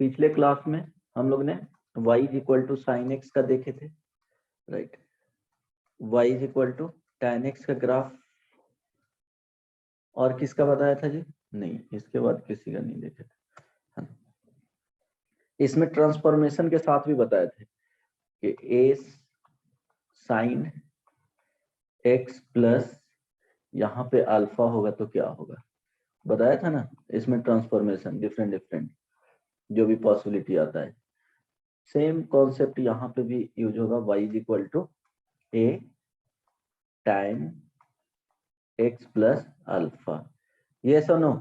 पिछले क्लास में हम लोग ने y is equal to sine x का देखे थे, right. y is equal to tan x का ग्राफ और किसका बताया था जी? नहीं, इसके बाद किसी का नहीं देखे थे। हाँ। इसमें ट्रांसफॉर्मेशन के साथ भी बताए थे कि a साइन x प्लस यहाँ पे अल्फा होगा तो क्या होगा, बताया था ना। इसमें ट्रांसफॉर्मेशन डिफरेंट जो भी पॉसिबिलिटी आता है, सेम कॉन्सेप्ट यहाँ पे भी यूज होगा। y is equal to a time x plus alpha, yes और नो?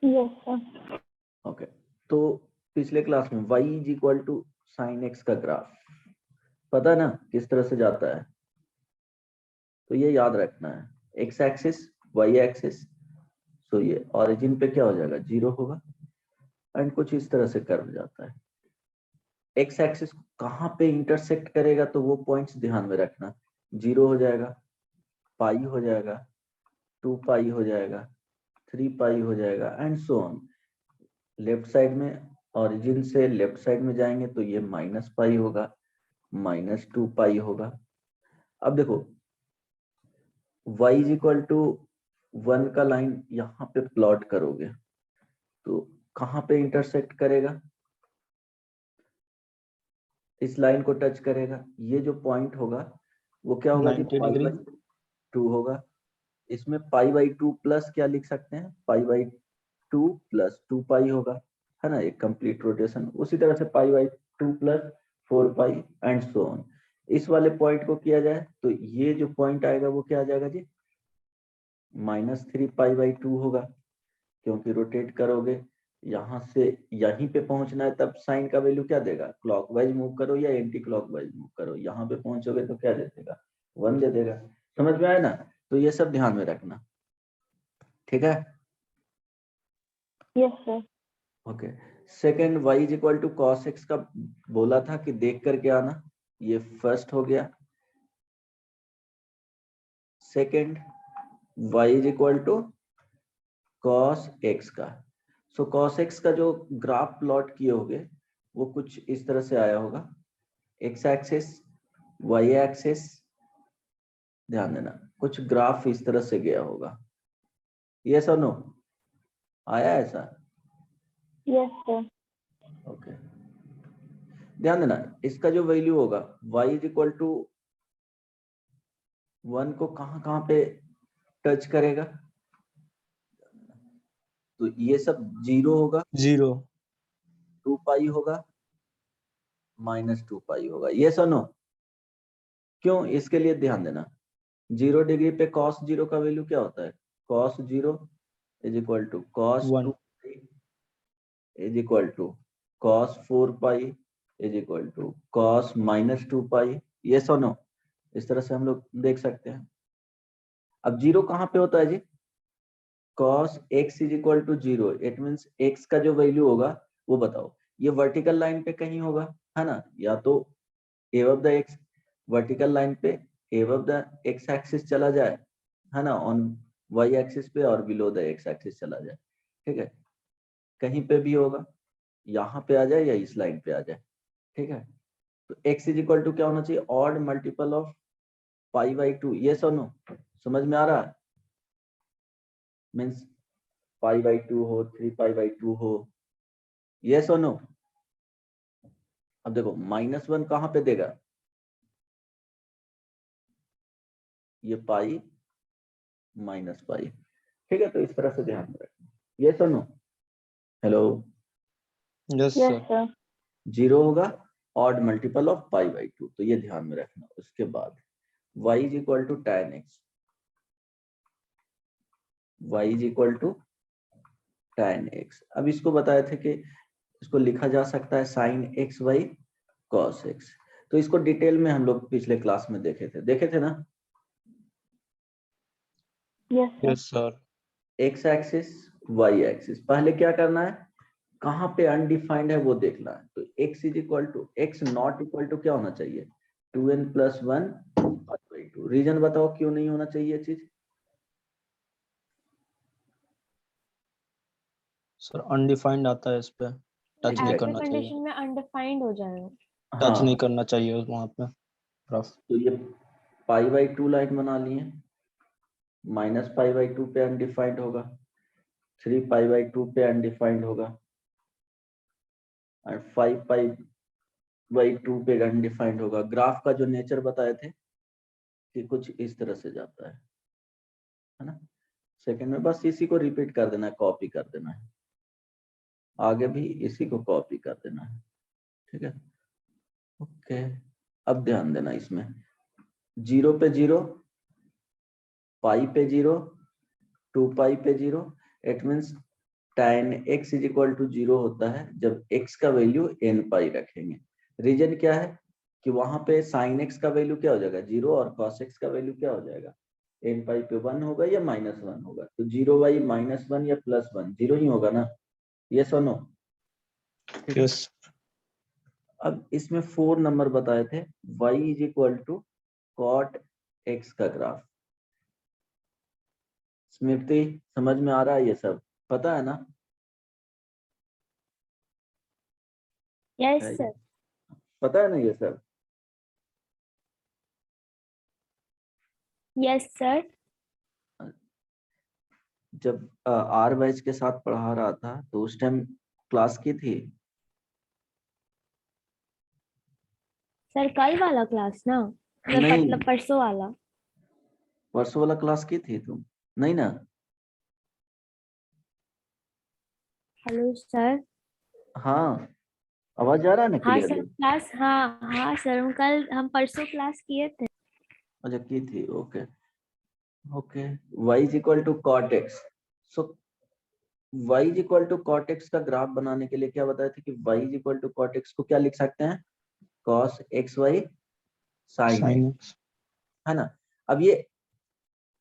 Yes sir. ओके, तो पिछले क्लास में y is equal to sine x का ग्राफ पता है ना किस तरह से जाता है, तो ये याद रखना है। x एक्सिस y एक्सिस, तो ये ओरिजिन पे क्या हो जाएगा, 0 होगा एंड कुछ इस तरह से कर्व जाता है। एक्स एक्सिस कहाँ पे इंटरसेक्ट करेगा तो वो पॉइंट्स ध्यान में रखना, 0 हो जाएगा, पाई हो जाएगा, 2 पाई हो जाएगा, 3 पाई हो जाएगा and so on. Left side में ओरिजिन से लेफ्ट साइड में जाएंगे तो ये माइनस पाई होगा, -2 पाई होगा। अब देखो y इज इक्वल टू 1 का लाइन यहाँ पे प्लॉट करोगे तो कहाँ पे इंटरसेक्ट करेगा, इस लाइन को टच करेगा। ये जो पॉइंट होगा वो क्या होगा जी, 90 डिग्री। π/2 होगा। इसमें π/2 प्लस क्या लिख सकते हैं, π/2 प्लस 2 पाई होगा, है ना, एक कंप्लीट रोटेशन। उसी तरह से π/2 plus 4 pi and so on. इस वाले पॉइंट को किया जाए तो ये जो पॉइंट आएगा वो क्या आ जाएगा जी, -3 π/2 होगा, क्योंकि रोटेट करोगे यहाँ से यहीं पे पहुंचना है, तब साइन का वैल्यू क्या देगा, क्लॉकवाइज मूव करो या एंटी क्लॉकवाइज मूव करो, यहाँ पे पहुंचोगे तो क्या दे देगा, 1 दे देगा। समझ में आया ना? तो ये सब ध्यान में रखना, ठीक है। Yes sir. Okay, second y is equal to cos x का बोला था कि देख करके आना, ये फर्स्ट हो गया। Second y is equal to cos x का, सो cos x का जो ग्राफ प्लॉट किए होगे वो कुछ इस तरह से आया होगा, x एक्सिस y एक्सिस, ध्यान देना कुछ ग्राफ इस तरह से गया होगा, यस और नो? आया ऐसा? Yes sir. ओके, ध्यान देना इसका जो वैल्यू होगा y इज इक्वल टू 1 को कहाँ पे टच करेगा, तो ये सब 0 होगा, 0 2 पाई होगा, -2 पाई होगा, यस और नो? क्यों, इसके लिए ध्यान देना 0 डिग्री पे cos 0 का वैल्यू क्या होता है, cos 0 is equal to cos 2 is equal to cos 4 pi is equal to cos -2 pi, yes और नो? इस तरह से हम लोग देख सकते हैं। अब 0 कहाँ पे होता है जी, cos x is equal to 0, it means x का जो वैल्यू होगा वो बताओ, ये वर्टिकल लाइन पे कहीं होगा, है ना, या तो above the x, vertical line पे above द x एक्सिस चला जाए, है ना, ऑन y एक्सिस पे, और बिलो द x एक्सिस चला जाए, ठीक है, कहीं पे भी होगा, यहाँ पे आ जाए या इस लाइन पे आ जाए, ठीक है। तो x इज इक्वल टू क्या होना चाहिए, ऑड मल्टीपल ऑफ π/2, यस और नो? समझ में आ रहा है? मीन्स π/2 हो, 3 π/2 हो, यस और नो? अब देखो -1 कहाँ पे देगा, ये पाई माइनस पाई, ठीक है, तो इस तरह से ध्यान में रखना, यस और no? Hello, yes yes sir. Sir. 0 होगा ऑड मल्टीपल ऑफ π/2, तो ये ध्यान में रखना। उसके बाद y is equal to tan x, y is equal to tan x। अब इसको बताए थे कि इसको लिखा जा सकता है sin x by cos x, तो इसको डिटेल में हम लोग पिछले क्लास में देखे थे ना। Yes sir. Yes sir. x axis y axis, पहले क्या करना है, कहाँ पे अनडिफाइंड है वो देखना है। तो x is equal to x not equal to क्या होना चाहिए, 2n + 1/2। रीजन बताओ क्यों नहीं होना चाहिए चीज, सर अनडिफाइंड आता है इस पे, टच नहीं Exactly. करना चाहिए, कंडीशन में अनडिफाइंड हो जाएगा। टच नहीं हाँ, करना चाहिए वहां पे रफ। तो ये π/2 लाइन बना लिए, -π/2 पे अनडिफाइंड होगा, 3π/2 पे अनडिफाइंड होगा, और 5π/2 पे अनडिफाइंड होगा। ग्राफ का जो नेचर बताए थे कि कुछ इस तरह से जाता है ना। सेकंड में बस इसी को रिपीट कर देना है, कॉपी कर देना है, आगे भी इसी को कॉपी कर देना है, ठीक है। ओके, अब ध्यान देना इसमें 0 पे 0, पाई पे 0, 2π पे 0, it means tan x is equal to 0 होता है जब x का वैल्यू nπ रखेंगे। रीजन क्या है कि वहां पे sin x का वैल्यू क्या हो जाएगा 0 और cos x का वैल्यू क्या हो जाएगा nπ पे 1 होगा या -1 होगा। तो 0/- 1 या +1 0 ही होगा ना, यस और नो। यस अब इसमें 4 नंबर बताए थे, y is equal to cot x का ग्राफ। स्मृति समझ में आ रहा है, ये सब पता है ना? यस है, सर। पता है ना ये सब? Yes sir. जब आर बैच के साथ पढ़ा रहा था तो उस टाइम क्लास की थी। सर कल वाला क्लास ना, नहीं, मतलब परसों वाला। परसों वाला क्लास की थी तुम? नहीं ना? Hello sir. हाँ, आवाज आ रहा है ना हाँ सर क्लियरली? क्लास, हाँ हाँ सर, हम परसों क्लास किए थे। अच्छा, की थी, okay okay. y is equal to cot x। So y is equal to cot x का ग्राफ बनाने के लिए क्या बताया था कि y is equal to cot x को क्या लिख सकते हैं, cos xy sin x, sine x. है ना। अब ये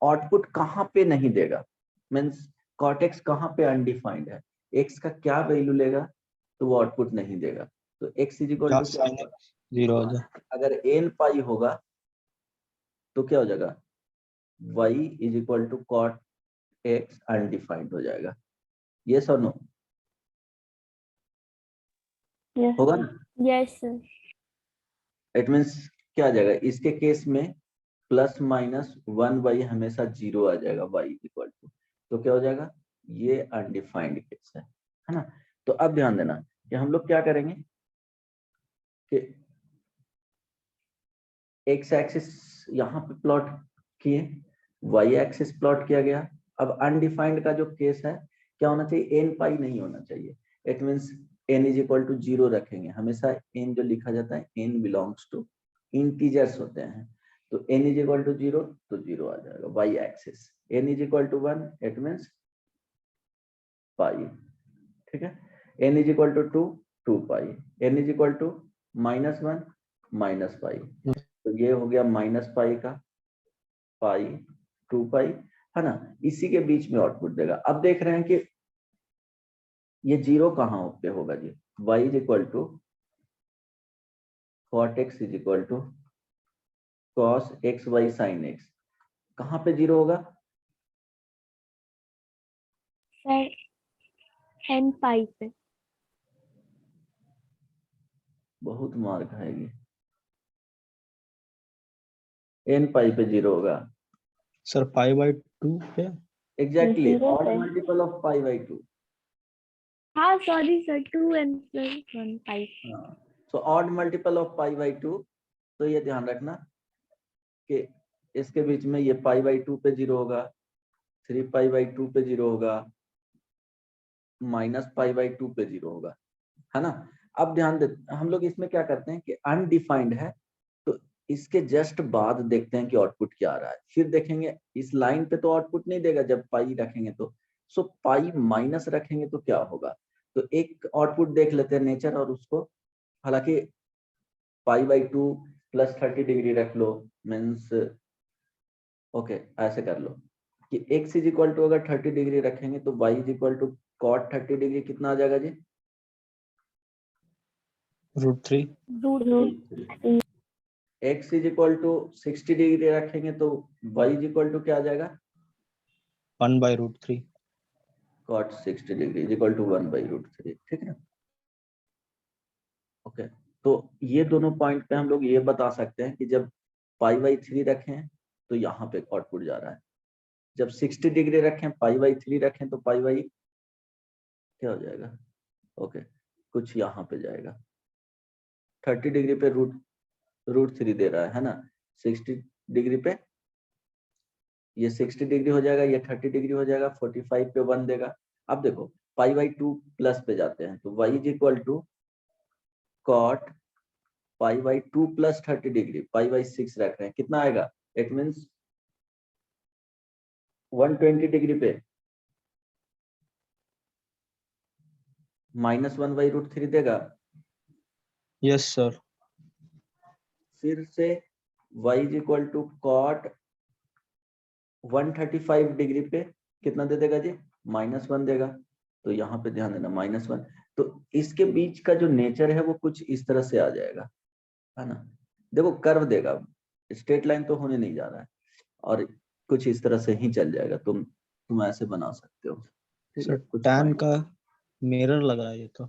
आउटपुट कहाँ पे नहीं देगा, मीन्स cot x कहाँ पे अनडिफाइंड है, x का क्या वैल्यू लेगा तो वो आउटपुट नहीं देगा। तो x इज इक्वल क्या टू क्या साइन होगा, एक्स 0 हो जाए। अगर nπ होगा तो क्या हो जाएगा, y is equal to cot x undefined हो जाएगा। यस और नो? यस होगा सर। ना? Yes sir. इट मीन्स क्या आ जाएगा इसके केस में, ±1 हमेशा 0 आ जाएगा y इज इक्वल टू, तो क्या हो जाएगा, ये अनडिफाइंड केस है ना। तो अब ध्यान देना कि हम लोग क्या करेंगे कि x एक्सिस यहाँ पे प्लॉट किए, y एक्सिस प्लॉट किया गया। अब अनडिफाइंड का जो केस है क्या होना चाहिए, nπ नहीं होना चाहिए। It means n is equal to 0 रखेंगे हमेशा। n जो लिखा जाता है n बिलोंग्स टू इंटीजर्स होते हैं, तो n इज इक्वल टू 0 तो 0 आ जाएगा y axis. n is equal to 1 it means pi, ठीक है। n is equal to 2 2π, n is equal to -1 -π, तो ये हो गया -π का पाई 2π, है ना। इसी के बीच में आउटपुट देगा। अब देख रहे हैं कि ये 0 कहाँ पे होगा जी, y is equal to cot x is equal to cos xy sin x, कहाँ पे 0 होगा, सर एन पाई पे। बहुत मार खाएगी, nπ पे 0 होगा। सर π/2 पे। एग्जैक्टली, 0 ऑड पे। Multiple of π/2। हाँ sorry sir, 2n+1 pi. So odd multiple of π/2, तो ये ध्यान रखना कि इसके बीच में ये π/2 पे 0 होगा, 3π/2 पे 0 होगा, -π/2 पे 0 होगा, है ना। अब ध्यान दे, हम लोग इसमें क्या करते हैं कि अनडिफाइंड है तो इसके जस्ट बाद देखते हैं कि आउटपुट क्या आ रहा है, फिर देखेंगे इस लाइन पे तो आउटपुट नहीं देगा जब पाई रखेंगे तो, सो पाई माइनस रखेंगे तो क्या होगा। तो एक आउटपुट देख लेते हैं नेचर, और उसको हालांकि π/2 +30 डिग्री रख लो, मीन्स ओके ऐसे कर लो कि x इज इक्वल टू अगर 30 डिग्री रखेंगे तो y is equal to cot 30 degree कितना आ जाएगा जी, √3। x is equal to 60 degree रखेंगे तो y इज इक्वल टू क्या आ जाएगा, 1/√3। cot 60 degree is equal to 1/√3, ठीक है। ओके, तो ये दोनों पॉइंट पे हम लोग ये बता सकते हैं कि जब π/3 रखें तो यहाँ पे आउटपुट जा रहा है, जब 60 डिग्री रखें π/3 रखें तो π/, क्या हो जाएगा, ओके कुछ यहाँ पे जाएगा, 30 डिग्री पे √3 दे रहा है ना, 60 डिग्री पे ये 60 डिग्री हो जाएगा, ये 30 डिग्री हो जाएगा, 45 पे 1 देगा। अब देखो π/2 प्लस पे जाते हैं तो y is equal to cot π/2 plus 30 degree π/6 रख रहे हैं, कितना आएगा, इट मीन्स 120 डिग्री पे -1/√3 देगा। Yes sir. फिर से y is equal to cot 135 degree पे कितना दे देगा जी, -1 देगा। तो यहाँ पे ध्यान देना -1, तो इसके बीच का जो नेचर है वो कुछ इस तरह से आ जाएगा, है ना। देखो कर्व देगा, स्ट्रेट लाइन तो होने नहीं जा रहा है, और कुछ इस तरह से ही चल जाएगा, तुम ऐसे बना सकते हो, ठीक है। सर कुछ टैन point- का मिरर लग रहा है ये तो।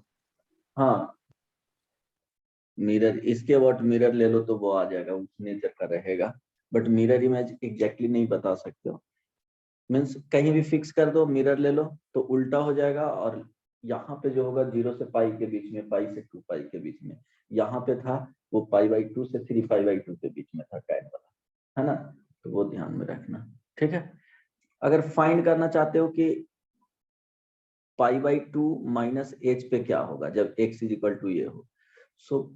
हाँ मिरर, इसके अबाउट मिरर ले लो तो वो आ जाएगा, उस नेचर का रहेगा, बट मिरर इमेज एग्जैक्टली नहीं बता सकते हो। मीन्स कहीं भी फिक्स कर दो, मिरर ले लो तो उल्टा हो जाएगा, और यहाँ पे जो होगा 0 से पाई के बीच में, पाई से 2 पाई के बीच में, यहाँ पे था वो π/2 से 3 π/2 के बीच में था टैन वाला, है ना। तो वो ध्यान में रखना, ठीक है। अगर फाइंड करना चाहते हो कि π/2 माइनस h पे क्या होगा जब x इज इक्वल टू ये हो, सो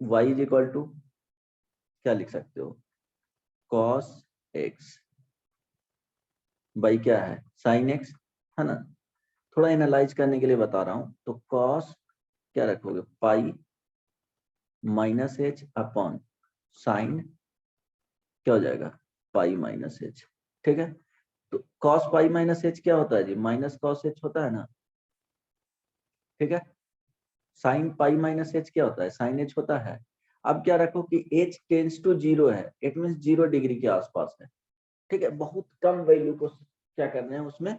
y इज इक्वल टू क्या लिख सकते हो, cos x बाई क्या है, sin x, है ना। थोड़ा एनालाइज करने के लिए बता रहा हूं, तो cos क्या रखोगे, pi minus H upon sine क्या हो जाएगा, पाई माइनस एच, ठीक है। तो cos पाई माइनस एच क्या होता है जी, माइनस cos एच होता है ना, ठीक है। साइन पाई माइनस एच क्या होता है, साइन एच होता है। अब क्या रखो कि h टेंस टू 0 है, इट मींस 0 डिग्री के आसपास है, ठीक है। बहुत कम वैल्यू को क्या कर रहे हैं उसमें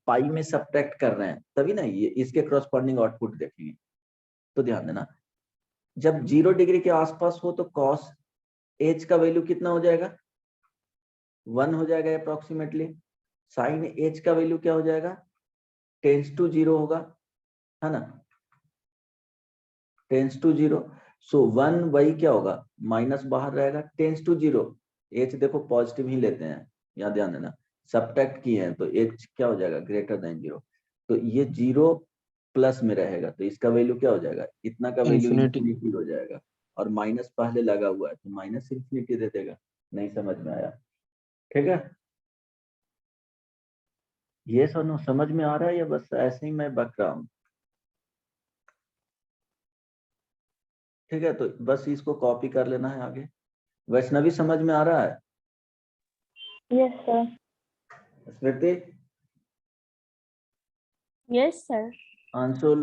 पाई में सब्ट्रैक्ट कर रहे हैं, तभी ना ये इसके क्रॉसपॉन्डिंग आउटपुट देखेंगे। तो ध्यान देना, जब 0 डिग्री के आसपास हो तो cos h का वैल्यू कितना हो जाएगा, 1 हो जाएगा अप्रोक्सीमेटली। साइन h का वैल्यू क्या हो जाएगा, टेंस टू 0 होगा, है ना, टेंस टू 0। सो 1 वही क्या होगा, माइनस बाहर रहेगा, टेंस टू 0, h देखो पॉजिटिव ही लेते हैं, यहाँ ध्यान देना, सब्ट्रैक्ट किए हैं तो h क्या हो जाएगा, ग्रेटर देन 0, तो ये 0 प्लस में रहेगा, तो इसका वैल्यू क्या हो जाएगा, इतना का वैल्यू इंफिनिटी। इंफिनिटी हो जाएगा, और माइनस पहले लगा हुआ है तो माइनस इंफिनिटी दे देगा। नहीं समझ में आया, ठीक है। ये सुनो, समझ में आ रहा है या बस ऐसे ही मैं बक रहा हूँ, ठीक है। तो बस इसको कॉपी कर लेना है आगे। वैष्णवी समझ में आ रहा है, यस सर। स्मृति, यस सर। अंशुल,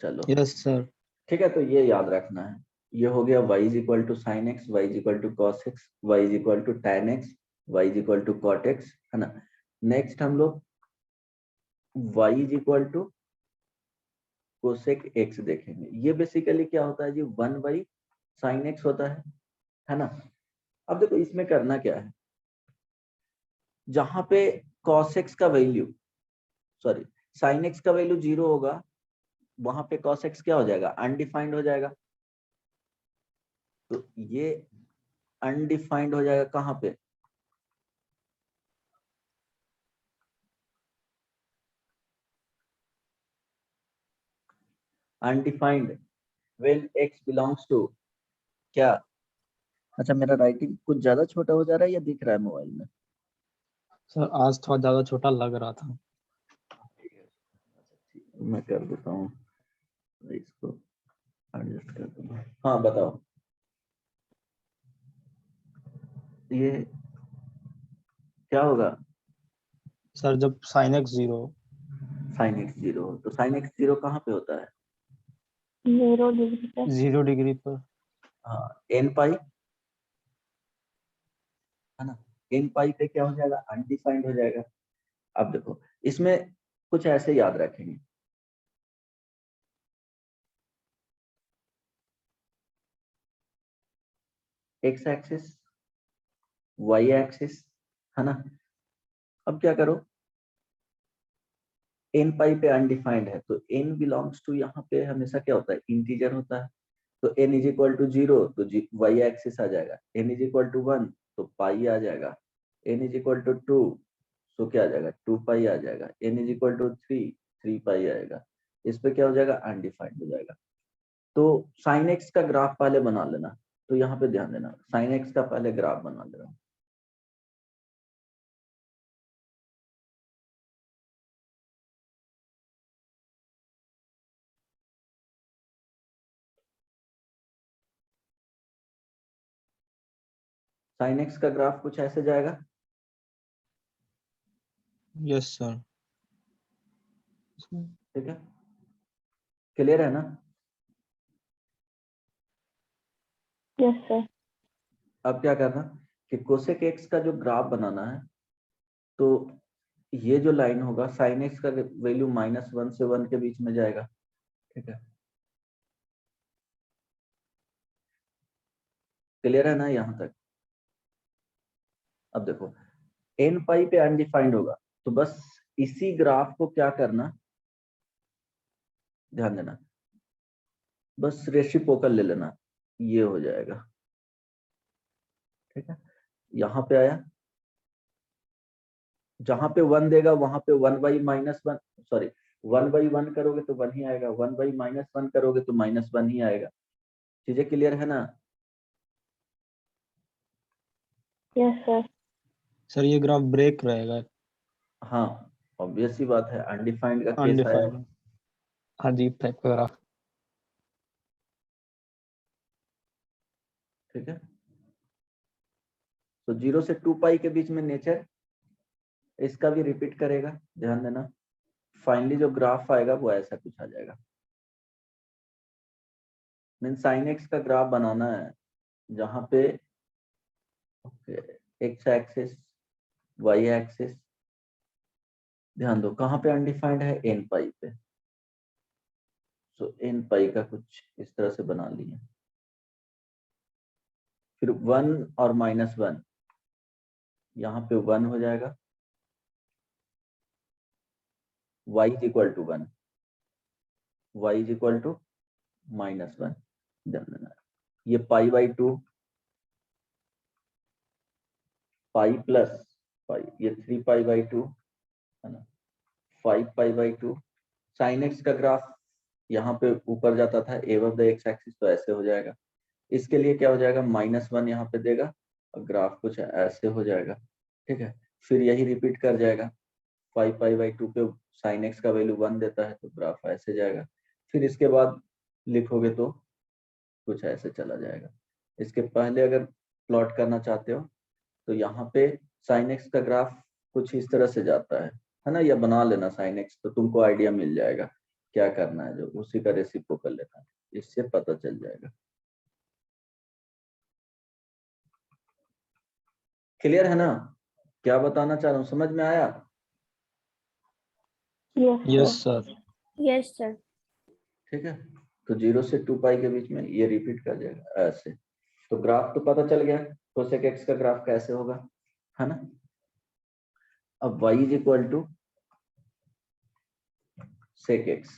चलो यस सर। ठीक है। तो ये याद रखना है, ये हो गया y is equal to sine x, y is equal to cos x, y is equal to tan x, y is equal to cot x, है ना। नेक्स्ट हम लोग y is equal to cosec x देखेंगे। ये basically क्या होता है जी, 1 sine x होता है ना। अब देखो इसमें करना क्या है, जहां पे cos x का वैल्यू, सॉरी साइन एक्स का वैल्यू 0 होगा, वहां पे cos x क्या हो जाएगा, अनडिफाइंड हो जाएगा। तो ये अनडिफाइंड हो जाएगा कहां पे, undefined when x belongs to क्या। अच्छा मेरा राइटिंग कुछ ज्यादा छोटा हो जा रहा है या दिख रहा है मोबाइल में, सर आज थोड़ा ज्यादा छोटा लग रहा था। मैं कर देता हूँ इसको, एडजस्ट कर दूंगा। हाँ बताओ, ये क्या होगा, सर जब साइन एक्स 0। साइन एक्स 0, तो साइन एक्स 0 कहाँ पे होता है, 0 डिग्री पे। 0 डिग्री पर। हाँ एन पाई, है ना, एन पाई पे क्या हो जाएगा, अनडिफाइंड हो जाएगा। अब देखो इसमें कुछ ऐसे याद रखेंगे। एक्स एक्सिस, वाई एक्सिस, है ना। अब क्या करो, एन पाई पे अनडिफाइंड है तो एन बिलोंग्स टू, यहाँ पे हमेशा क्या होता है, इंटीजर होता है। तो एन इज इक्वल टू 0 तो वाई एक्सिस आ जाएगा, एन इज इक्वल टू 1 तो पाई आ जाएगा, एन इज इक्वल टू 2 तो क्या आ जाएगा, 2 पाई आ जाएगा, एन इज इक्वल टू 3 पाई आएगा। इस पे क्या हो जाएगा, अनडिफाइंड हो जाएगा। तो साइन एक्स का ग्राफ पहले बना लेना। तो यहाँ पे ध्यान देना, साइन एक्स का पहले ग्राफ बना ले रहा हूँ। साइन एक्स का ग्राफ कुछ ऐसे जाएगा। Yes sir. ठीक है, क्लियर है ना। Yes sir. अब क्या करना कि कोसेक एक्स का जो ग्राफ बनाना है, तो ये जो लाइन होगा साइन एक्स का वैल्यू -1 से 1 के बीच में जाएगा। ठीक है, क्लियर है ना यहाँ तक। अब देखो एन पाई पे अनडिफाइंड होगा तो बस इसी ग्राफ को क्या करना, ध्यान देना, बस रेसिप्रोकल ले लेना, ये हो जाएगा। ठीक है, यहाँ पे आया, जहां पे 1 देगा वहां पे 1/-1, सॉरी 1/1 करोगे तो 1 ही आएगा, 1/-1 करोगे तो -1 ही आएगा। चीजें क्लियर है ना। Yes sir. सर ये ग्राफ ब्रेक रहेगा। हाँ ऑब्वियस सी बात है, अनडिफाइंड का केस आया। अनडिफाइंड, अजीब टाइप का ग्राफ। ठीक है, तो 0 से 2 पाई के बीच में नेचर इसका भी रिपीट करेगा, ध्यान देना। फाइनली जो ग्राफ आएगा वो ऐसा कुछ आ जाएगा। मीन साइन एक्स का ग्राफ बनाना है जहां पे एक्स एक्सिस, वाई एक्सिस, ध्यान दो कहां पे अनडिफाइंड है, एन पाई पे। सो एन पाई का कुछ इस तरह से बना लिए। फिर 1 और -1, यहाँ पे 1 हो जाएगा, y is equal to 1, y is equal to -1, ध्यान देना। ये π/2, पाई प्लस पाई, ये 3π/2 है ना, 5π/2। साइन एक्स का ग्राफ यहाँ पे ऊपर जाता था एबव द एक्स एक्सिस, तो ऐसे हो जाएगा। इसके लिए क्या हो जाएगा, -1 यहाँ पे देगा और ग्राफ कुछ ऐसे हो जाएगा। ठीक है, फिर यही रिपीट कर जाएगा, 5π/2 पे साइन एक्स का वैल्यू 1 देता है तो ग्राफ ऐसे जाएगा। फिर इसके बाद लिखोगे तो कुछ ऐसे चला जाएगा। इसके पहले अगर प्लॉट करना चाहते हो तो यहाँ पे साइन एक्स का ग्राफ कुछ इस तरह से जाता है ना, या बना लेना साइन एक्स, तो तुमको आइडिया मिल जाएगा क्या करना है, जो उसी का रेसिप्रोकल लेना है, इससे पता चल जाएगा। क्लियर है ना, क्या बताना चाह रहा हूँ, समझ में आया। Yes sir. Yes sir. ठीक है, तो 0 से 2 पाई के बीच में ये रिपीट कर जाएगा ऐसे। तो ग्राफ तो पता चल गया कोसेक एक्स का ग्राफ कैसे होगा, है ना। अब y is equal to sec x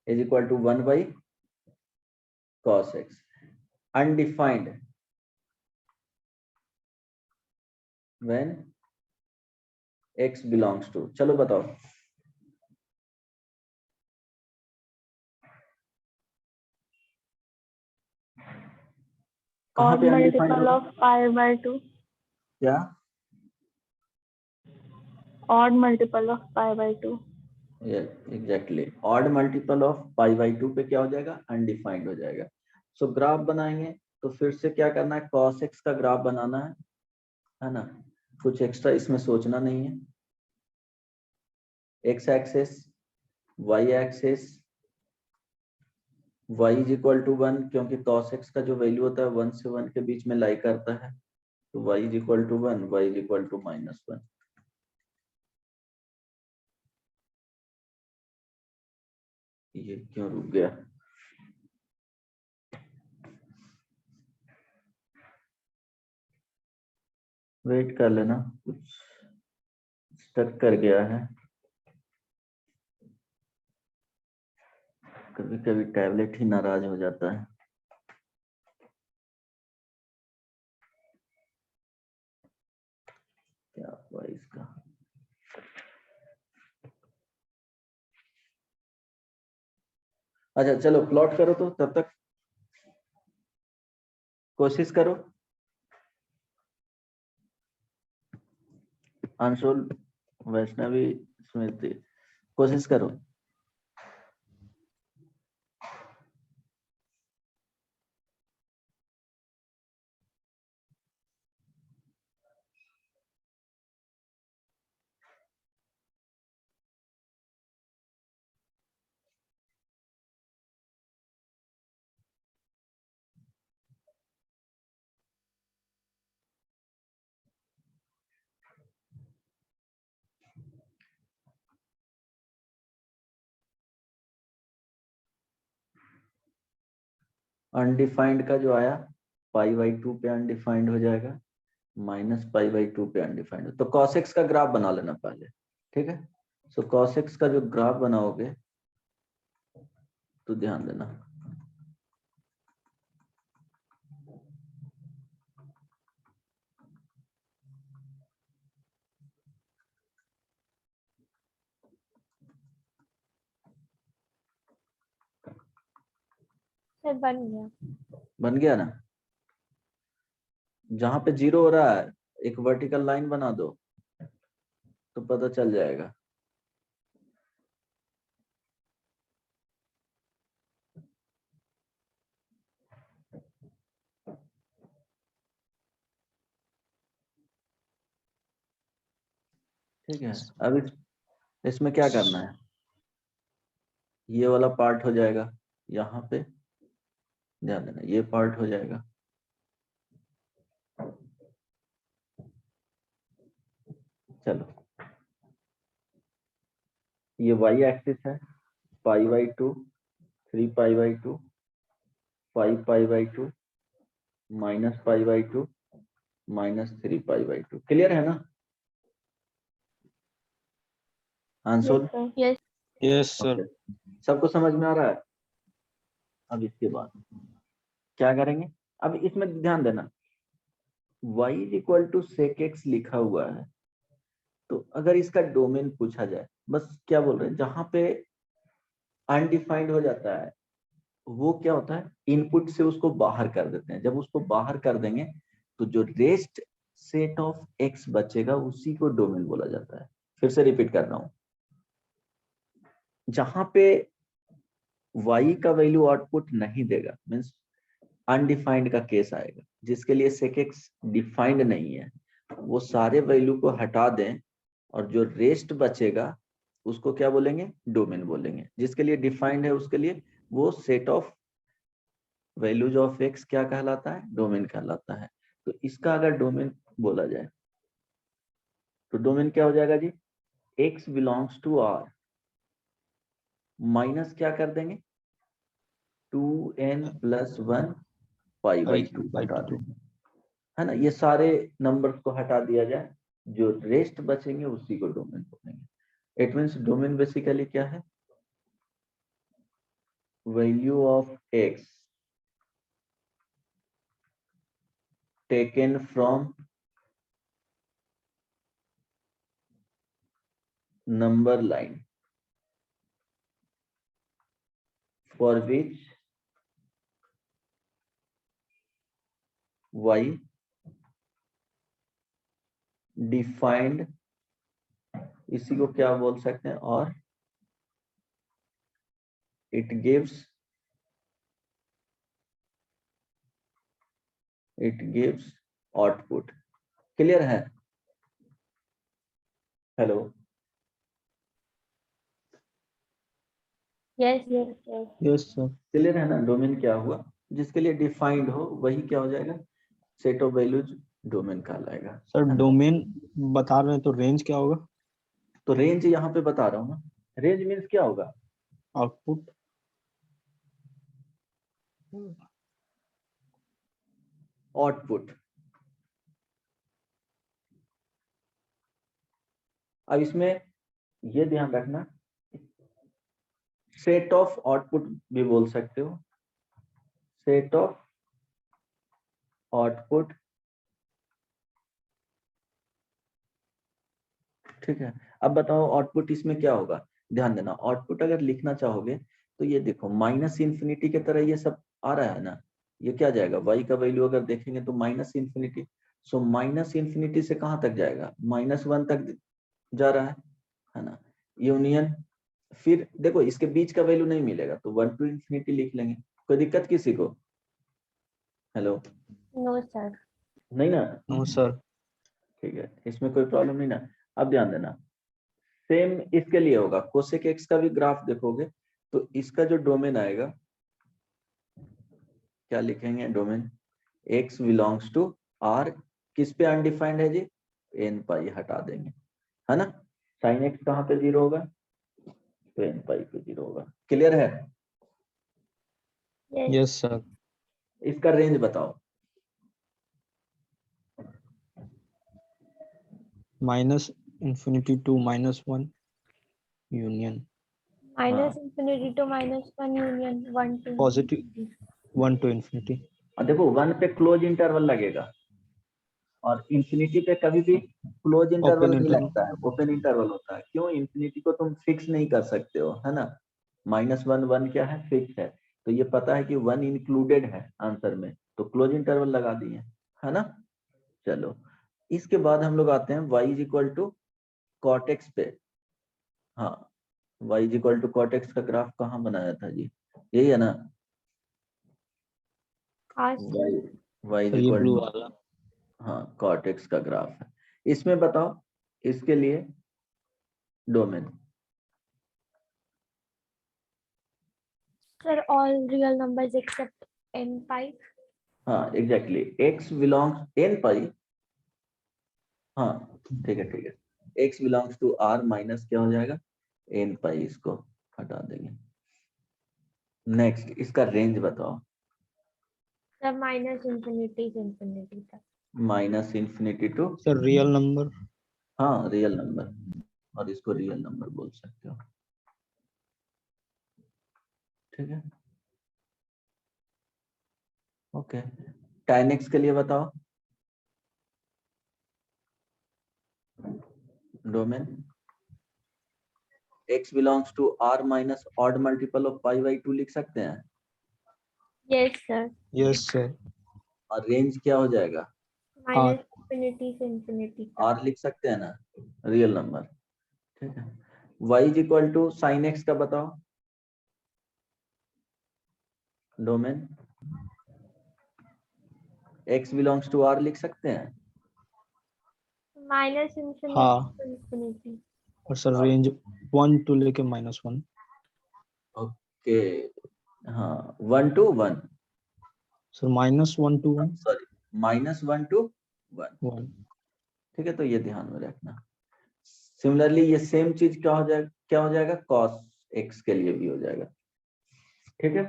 is equal to 1/cos x, undefined when x belongs to, चलो बताओ। कहां पे अनडिफाइंड मल्टीपल होगा, ऑफ π/2, क्या odd multiple of π/2। Exactly, odd multiple of π/2 पे क्या हो जाएगा, अनडिफाइंड हो जाएगा। सो ग्राफ बनाएंगे तो फिर से क्या करना है, cos x का ग्राफ बनाना है ना। कुछ एक्स्ट्रा इसमें सोचना नहीं है। x axis, y axis, y is equal to 1, क्योंकि cos x का जो वैल्यू होता है 1 से 1 के बीच में लाई करता है, तो y is equal to 1, y is equal to -1। ये क्यों रुक गया? वेट कर लेना, कुछ स्टक कर गया है। कभी कभी टैबलेट ही नाराज हो जाता है। क्या हुआ इसका? अच्छा चलो प्लॉट करो तो, तब तक कोशिश करो। अंशुल, वैष्णवी, स्मृति, कोशिश करो। अनडिफाइंड का जो आया π/2 पे अनडिफाइंड हो जाएगा, -π/2 पे अनडिफाइंड। तो cos x का ग्राफ बना लेना पहले, ठीक है। सो cos x का जो ग्राफ बनाओगे तो ध्यान देना, सर बन गया। बन गया ना। जहां पे 0 हो रहा है एक वर्टिकल लाइन बना दो तो पता चल जाएगा। ठीक है, अब इसमें क्या करना है, ये वाला पार्ट हो जाएगा, यहाँ पे ध्यान देना ये पार्ट हो जाएगा। चलो ये y एक्सिस है, π/2, 3π/2, 5π/2, -π/2, -3π/2। क्लियर है ना आंसर? Yes yes sir. सबको समझ में आ रहा है? अब इसके बाद क्या करेंगे, अब इसमें ध्यान देना y = sec x लिखा हुआ है, तो अगर इसका डोमेन पूछा जाए, बस क्या बोल रहे हैं, जहां पे अनडिफाइंड हो जाता है वो क्या होता है, इनपुट से उसको बाहर कर देते हैं। जब उसको बाहर कर देंगे तो जो रेस्ट सेट ऑफ एक्स बचेगा उसी को डोमेन बोला जाता है। फिर से रिपीट कर रहा हूं, जहां पे y का वैल्यू आउटपुट नहीं देगा, मीन्स अनडिफाइंड का केस आएगा, जिसके लिए sec x डिफाइंड नहीं है, वो सारे वैल्यू को हटा दें और जो रेस्ट बचेगा उसको क्या बोलेंगे, डोमेन बोलेंगे। जिसके लिए डिफाइंड है उसके लिए वो set of values of x क्या कहलाता है, डोमेन कहलाता है। तो इसका अगर डोमेन बोला जाए तो डोमेन क्या हो जाएगा जी, x belongs to r minus क्या कर देंगे 2n + 1 π/2 हटा देंगे, है ना। ये सारे नंबर्स को हटा दिया जाए, जो रेस्ट बचेंगे उसी को डोमेन बोलेंगे। इट मींस डोमेन बेसिकली क्या है, value of x taken from number line for which y defined, इसी को क्या बोल सकते हैं, और it gives output। क्लियर है? Hello, yes yes sir. Clear है ना। डोमेन क्या हुआ, जिसके लिए डिफाइंड हो वही क्या हो जाएगा, सेट ऑफ वैल्यूज डोमेन कहलाएगा। सर डोमेन बता रहे हैं तो रेंज क्या होगा? तो रेंज यहाँ पे बता रहा हूँ ना, रेंज मीन्स क्या होगा, आउटपुट। आउटपुट। अब इसमें ये ध्यान रखना, सेट ऑफ आउटपुट भी बोल सकते हो, सेट ऑफ आउटपुट, ठीक है। अब बताओ आउटपुट इसमें क्या होगा, ध्यान देना। आउटपुट अगर लिखना चाहोगे तो ये देखो माइनस इन्फिनिटी की तरह ये सब आ रहा है ना, ये क्या जाएगा, y का वैल्यू अगर देखेंगे तो minus infinity, so minus infinity से कहां तक जाएगा, -1 तक जा रहा है ना, यूनियन। फिर देखो इसके बीच का वैल्यू नहीं मिलेगा तो 1 to infinity लिख लेंगे। कोई दिक्कत किसी को? Hello, no sir. नहीं ना? No sir. ठीक है, इसमें कोई प्रॉब्लम नहीं ना। अब ध्यान देना, सेम इसके लिए होगा, कोसेक एक्स का भी ग्राफ देखोगे तो इसका जो डोमेन आएगा, क्या लिखेंगे domain, x belongs to r, किस पे अनडिफाइंड है जी, n पाई हटा देंगे, है ना। साइन एक्स कहाँ पे 0 होगा, तो n पाई पे 0 होगा। क्लियर है? Yes sir. इसका रेंज बताओ। -infinity to -1 union -infinity to -1 union 1 to positive infinity. 1 to infinity। और देखो 1 पे क्लोज इंटरवल लगेगा और इंफिनिटी पे कभी भी क्लोज इंटरवल ओपन नहीं इंटरवल। लगता है, ओपन इंटरवल होता है। क्यों? इंफिनिटी को तुम फिक्स नहीं कर सकते हो, है ना। -1 1 क्या है, फिक्स है, तो ये पता है कि 1 इंक्लूडेड है आंसर में, तो क्लोज इंटरवल लगा दिए, है ना। चलो इसके बाद हम लोग आते हैं y is equal to cot x पे। हाँ, y is equal to cot x का ग्राफ कहाँ बनाया था जी, यही है ना, हाँ y इज तो ये इक्वल ब्लू टू, वाला। हाँ कॉट एक्स का ग्राफ है। इसमें बताओ इसके लिए domain, sir all real numbers except n pi. हाँ exactly, x belongs n pi, हाँ ठीक है, x belongs to r minus क्या हो जाएगा, n पाई, इसको हटा देंगे। नेक्स्ट इसका रेंज बताओ, सर -infinity से infinity तक. -Infinity to, sir real number. हाँ रियल नंबर, और इसको रियल नंबर बोल सकते हो, ठीक है। ओके, tan x के लिए बताओ domain, x belongs to r minus odd multiple of pi by 2 लिख सकते हैं, यस सर. Yes sir. और रेंज क्या हो जाएगा, -infinity से infinity तक. r लिख सकते हैं ना, रियल नंबर, ठीक है। y is equal to sine x का बताओ domain, x belongs to r लिख सकते हैं, -infinity हाँ। to infinity. और सर रेंज 1 to लेके -1। ओके, हाँ 1 to 1, sir -1 to 1 sorry -1 to 1, 1। ठीक है। तो ये ध्यान में रखना। सिमिलरली ये सेम चीज क्या हो जाएगा cos x के लिए भी हो जाएगा, ठीक है।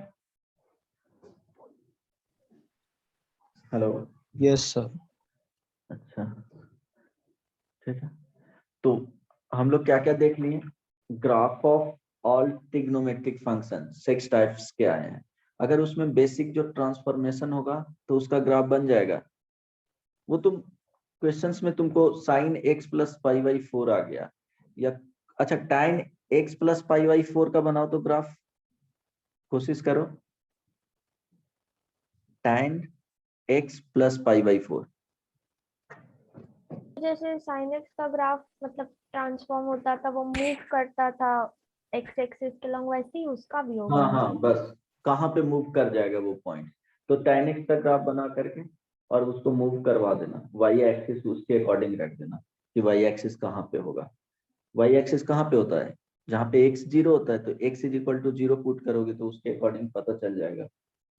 Hello, yes sir. अच्छा ठीक है। तो हम लोग क्या क्या देख लिए, graph of all trigonometric function 6 types के आए हैं। अगर उसमें बेसिक जो ट्रांसफॉर्मेशन होगा तो उसका ग्राफ बन जाएगा, वो तुम क्वेश्चंस में तुमको sin x plus pi by 4 आ गया, या अच्छा tan x plus pi by 4 का बनाओ तो ग्राफ, कोशिश करो tan x plus pi by 4। जैसे sin x का ग्राफ मतलब ट्रांसफॉर्म होता था, वो मूव करता था x एक्सिस के लॉन्ग, वैसे ही उसका भी होगा। हाँ बस कहाँ पे मूव कर जाएगा वो पॉइंट, तो tan x का ग्राफ बना करके और उसको मूव करवा देना, y एक्सिस उसके अकॉर्डिंग रख देना कि y एक्सिस कहाँ पे होगा। y एक्सिस कहाँ पे होता है, जहाँ पे x 0 होता है तो x is equal to 0 put करोगे तो उसके अकॉर्डिंग पता चल जाएगा,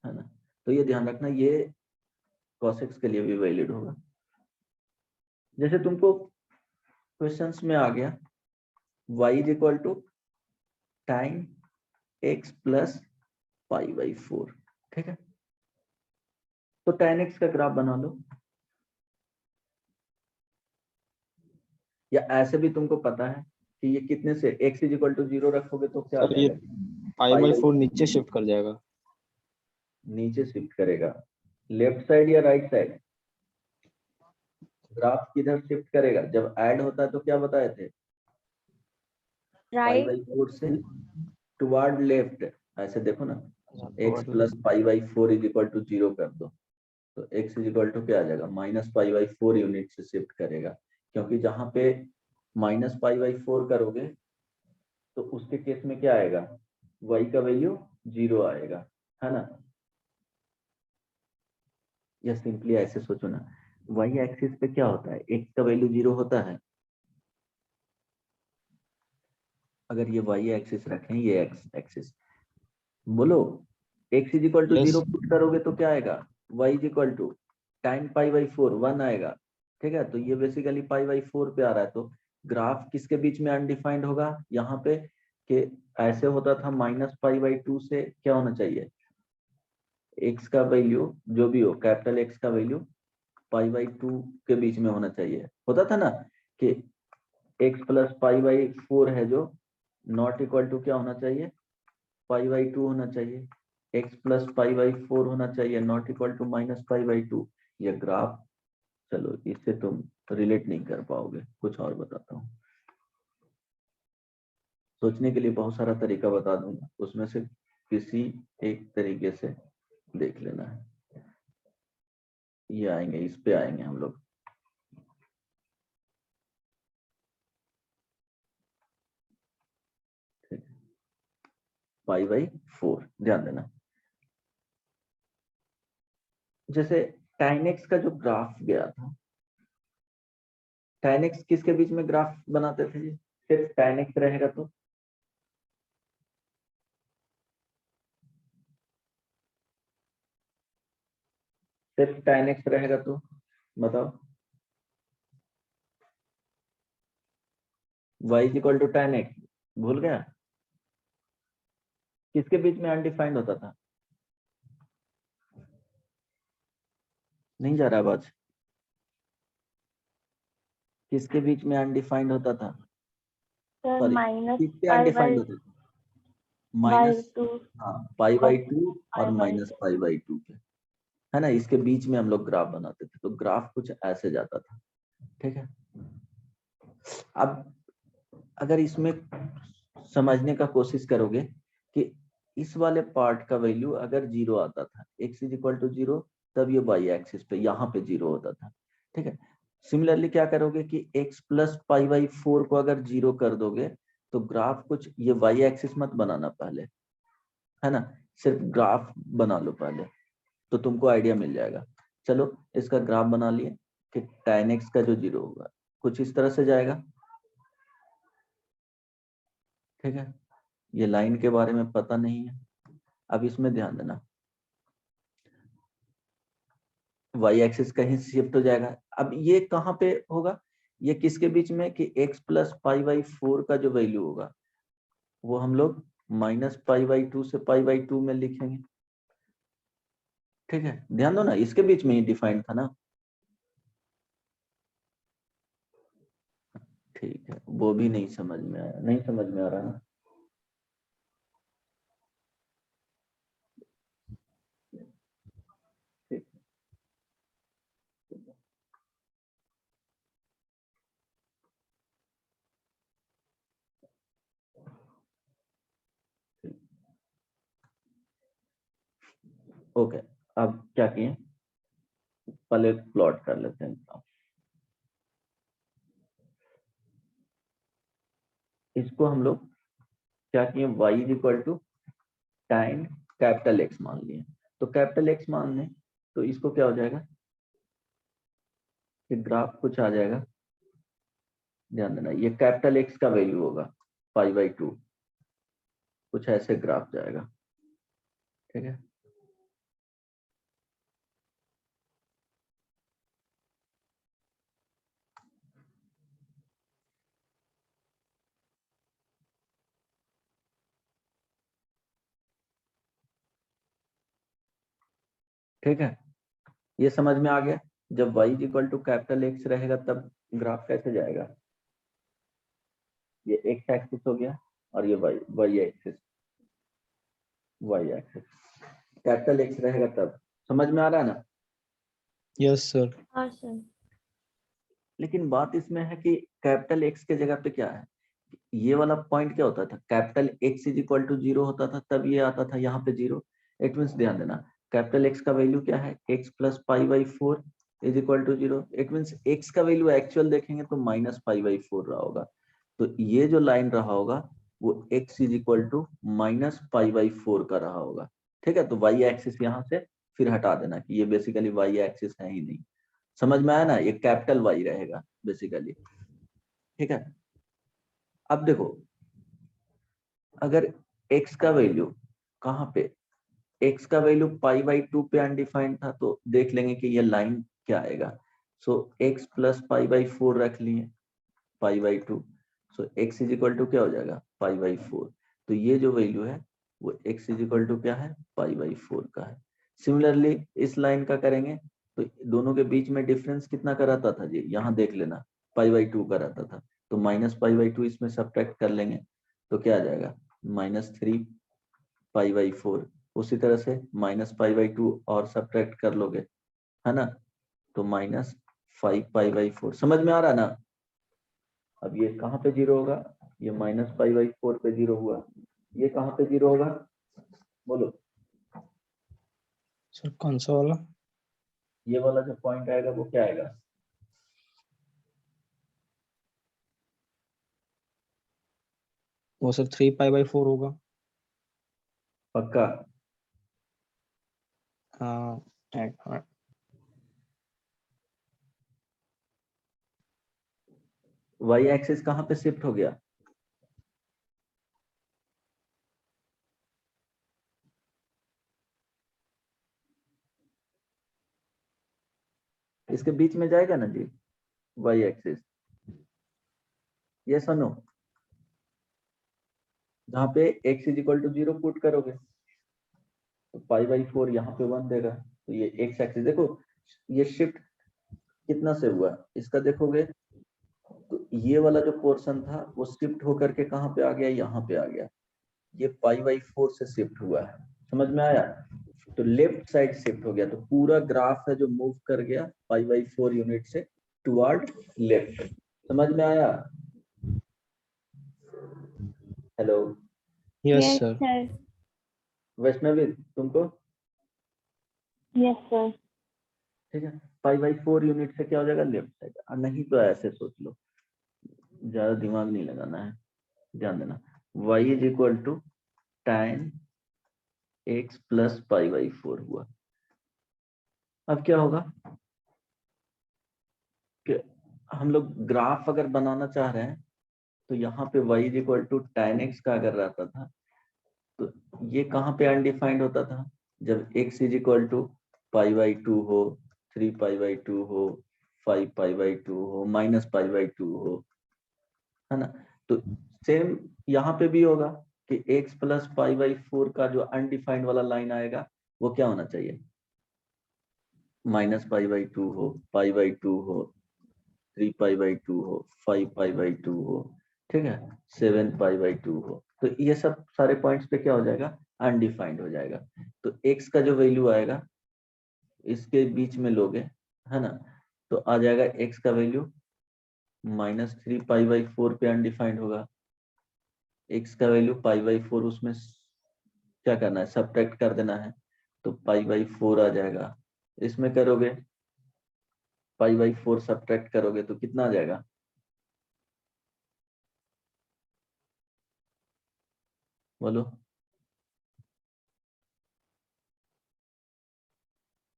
है ना। तो ये ध्यान रखना, ये cos x के लिए भी वैलिड होगा। जैसे तुमको क्वेश्चंस में आ गया y is equal to time x plus pi by 4, ठीक है। तो tan x का ग्राफ बना लो, या ऐसे भी तुमको पता है कि ये कितने से x इज इक्वल टू 0 रखोगे तो क्या आ सर ये जाएगा, पाई/4 नीचे शिफ्ट कर जाएगा। नीचे शिफ्ट करेगा, लेफ्ट साइड या राइट साइड, ग्राफ किधर शिफ्ट करेगा, जब ऐड होता है तो क्या बताए थे, राइट। पाई/4 से टुवर्ड लेफ्ट, ऐसे देखो ना, x तो प्लस पाई/4 इज इक्वल टू 0 कर दो, तो x इज इक्वल टू क्या आ जाएगा, -पाई/4 यूनिट से शिफ्ट करेगा, क्योंकि जहां पे -पाई/4 करोगे तो उसके केस में क्या आएगा, y का वैल्यू 0 आएगा, है ना। या सिंपली ऐसे सोचो ना, y एक्सिस पे क्या होता है, x का वैल्यू 0 होता है, अगर ये y एक्सिस रखें, ये x एक्सिस, बोलो x is equal to Yes. 0 put करोगे तो क्या आएगा, y is equal to time पाई/4 1 आएगा, ठीक है। तो ये बेसिकली पाई/4 पे आ रहा है, तो ग्राफ किसके बीच में अनडिफाइंड होगा, यहाँ पे कि ऐसे होता था -पाई/2 से क्या होना चाहिए, x का वैल्यू जो भी हो, कैपिटल X का वैल्यू पाई/2 के बीच में होना चाहिए, होता था ना कि x प्लस पाई/4 है जो नॉट इक्वल टू क्या होना चाहिए, पाई/2 होना चाहिए, x प्लस पाई/4 होना चाहिए नॉट इक्वल टू -पाई/2। ये ग्राफ, चलो इससे तुम रिलेट नहीं कर पाओगे, कुछ और बताता हूँ, सोचने के लिए बहुत सारा तरीका बता दूंगा, उसमें से किसी एक तरीके से देख लेना है। ये आएंगे, इस पे आएंगे हम लोग, ठीक है, पाई/4 ध्यान देना। जैसे tan x का जो ग्राफ गया था, tan x किसके बीच में ग्राफ बनाते थे जी, सिर्फ tan x रहेगा तो सिर्फ tan x रहेगा तो बताओ, y is equal to tan x, भूल गया, किसके बीच में अनडिफाइंड होता था, नहीं जा रहा आवाज, किसके बीच में अनडिफाइंड होता था, सर सॉरी माइनस किसके अनडिफाइंड होता था, माइनस, 2 हाँ पाई/2 और पाई/2 -पाई/2 पे, है ना, इसके बीच में हम लोग ग्राफ बनाते थे, तो ग्राफ कुछ ऐसे जाता था, ठीक है। अब अगर इसमें समझने का कोशिश करोगे कि इस वाले पार्ट का वैल्यू अगर 0 आता था, x इज इक्वल टू 0, तब ये y एक्सिस पे यहाँ पे 0 होता था, ठीक है। सिमिलरली क्या करोगे कि x प्लस पाई/4 को अगर 0 कर दोगे तो ग्राफ कुछ, ये y एक्सिस मत बनाना पहले, है ना, सिर्फ ग्राफ बना लो पहले, तो तुमको आइडिया मिल जाएगा। चलो इसका ग्राफ बना लिए कि tan x का जो 0 होगा कुछ इस तरह से जाएगा, ठीक है। ये लाइन के बारे में पता नहीं है, अब इसमें ध्यान देना, y एक्सिस कहीं शिफ्ट हो जाएगा, अब ये कहाँ पे होगा, ये किसके बीच में कि x प्लस पाई/4 का जो वैल्यू होगा वो हम लोग -पाई/2 से पाई/2 में लिखेंगे, ठीक है। ध्यान दो ना, इसके बीच में ही डिफाइंड था ना, ठीक है, वो भी नहीं समझ में आया, नहीं समझ में आ रहा ना, ठीक, ओके। अब क्या किए, पहले प्लॉट कर लेते हैं, इसको हम लोग क्या किए, y is equal to time capital X मान लिए, तो कैपिटल X मान लें तो इसको क्या हो जाएगा, कि ग्राफ कुछ आ जाएगा, ध्यान देना, ये कैपिटल X का वैल्यू होगा पाई/2, कुछ ऐसे ग्राफ जाएगा, ठीक है। ठीक है, ये समझ में आ गया? जब y equal to capital X रहेगा तब ग्राफ कैसे जाएगा? ये x एक्सिस हो गया और ये y एक्सिस, कैपिटल X रहेगा तब। समझ में आ रहा है ना? Yes sir. हाँ सर। लेकिन बात इसमें है कि कैपिटल X के जगह पे क्या है, ये वाला पॉइंट क्या होता था, capital X is equal to 0 होता था तब ये आता था यहाँ पे 0। इट मीन्स ध्यान देना, कैपिटल X का वैल्यू क्या है, x plus pi by 4 is equal to 0। It means x का वैल्यू एक्चुअल देखेंगे तो माइनस पाई बाई 4 रहा होगा। तो ये जो लाइन रहा होगा वो x is equal to minus pi by 4 का रहा होगा। ठीक है, तो y एक्सिस यहाँ से फिर हटा देना कि ये बेसिकली y एक्सिस है ही नहीं। समझ में आया ना? ये कैपिटल Y रहेगा बेसिकली। ठीक है, अब देखो अगर x का वैल्यू कहाँ पे, x का वैल्यू पाई बाई 2 पे अनडिफाइंड था तो देख लेंगे कि ये लाइन क्या आएगा। So x plus pi by 4 रख लिए, pi by 2। So x is equal to क्या हो जाएगा, पाई बाई 4। तो ये जो वैल्यू है वो x इज इक्वल टू क्या है, पाई बाई 4 का है। सिमिलरली इस लाइन का करेंगे तो दोनों के बीच में डिफरेंस कितना का रहता था जी, यहाँ देख लेना, पाई बाई 2 का रहता था। तो माइनस पाई बाई 2 इसमें सब्ट्रैक्ट कर लेंगे तो क्या आ जाएगा, -3 पाई बाई 4। उसी तरह से माइनस पाई बाई 2 और सब्ट्रैक्ट कर लोगे, है ना, तो -5 पाई बाई 4। समझ में आ रहा ना? अब ये कहाँ पे 0 होगा, ये माइनस पाई बाई 4 पे 0 हुआ, ये कहाँ पे 0 होगा बोलो? सर कौन सा वाला? ये वाला जो पॉइंट आएगा वो क्या आएगा, वो सर 3 पाई बाई 4 होगा। पक्का? हाँ एक मिनट। y एक्सिस कहाँ पे शिफ्ट हो गया, इसके बीच में जाएगा ना जी y एक्सिस, ये सुनो, जहाँ पे x is equal to 0 put करोगे तो पाई बाई 4 यहाँ पे 1 देगा। तो ये x एक्सिस देखो, ये शिफ्ट कितना से हुआ इसका देखोगे तो ये वाला जो पोर्शन था वो शिफ्ट होकर के कहाँ पे आ गया, यहाँ पे आ गया। ये पाई बाई 4 से शिफ्ट हुआ है। समझ में आया? तो लेफ्ट साइड शिफ्ट हो गया, तो पूरा ग्राफ है जो मूव कर गया पाई बाई 4 यूनिट से टुवर्ड लेफ्ट। समझ में आया? Hello yes yes sir. Sir. Vaishnavi, तुमको यस सर। ठीक है, पाई बाई 4 यूनिट से क्या हो जाएगा, लेफ्ट साइड। नहीं तो ऐसे सोच लो, ज्यादा दिमाग नहीं लगाना है, ध्यान देना। y is equal to tan x plus pi by 4 हुआ। अब क्या होगा कि हम लोग ग्राफ अगर बनाना चाह रहे हैं तो यहाँ पे y is equal to tan x का अगर रहता था तो ये कहाँ पे अनडिफाइंड होता था, जब x is equal to pi by 2 हो, 3 पाई बाई 2 हो, 5 पाई बाई 2 हो, माइनस पाई बाई 2 हो, है ना। तो सेम यहाँ पे भी होगा कि x प्लस पाई बाई 4 का जो अनडिफाइंड वाला लाइन आएगा वो क्या होना चाहिए, माइनस पाई बाई 2 हो, पाई बाई 2 हो, 3 पाई बाई 2 हो, 5 पाई बाई 2 हो, ठीक है, 7 पाई बाई 2 हो। तो ये सब सारे पॉइंट्स पे क्या हो जाएगा, अनडिफाइंड हो जाएगा। तो x का जो वैल्यू आएगा इसके बीच में लोगे, है ना, तो आ जाएगा x का वैल्यू -3 पाई बाई 4 पे अनडिफाइंड होगा। x का वैल्यू पाई बाई 4, उसमें क्या करना है, सब्ट्रैक्ट कर देना है, तो पाई बाई 4 आ जाएगा। इसमें करोगे पाई बाई 4 सब्ट्रैक्ट करोगे तो कितना आ जाएगा, बोलो?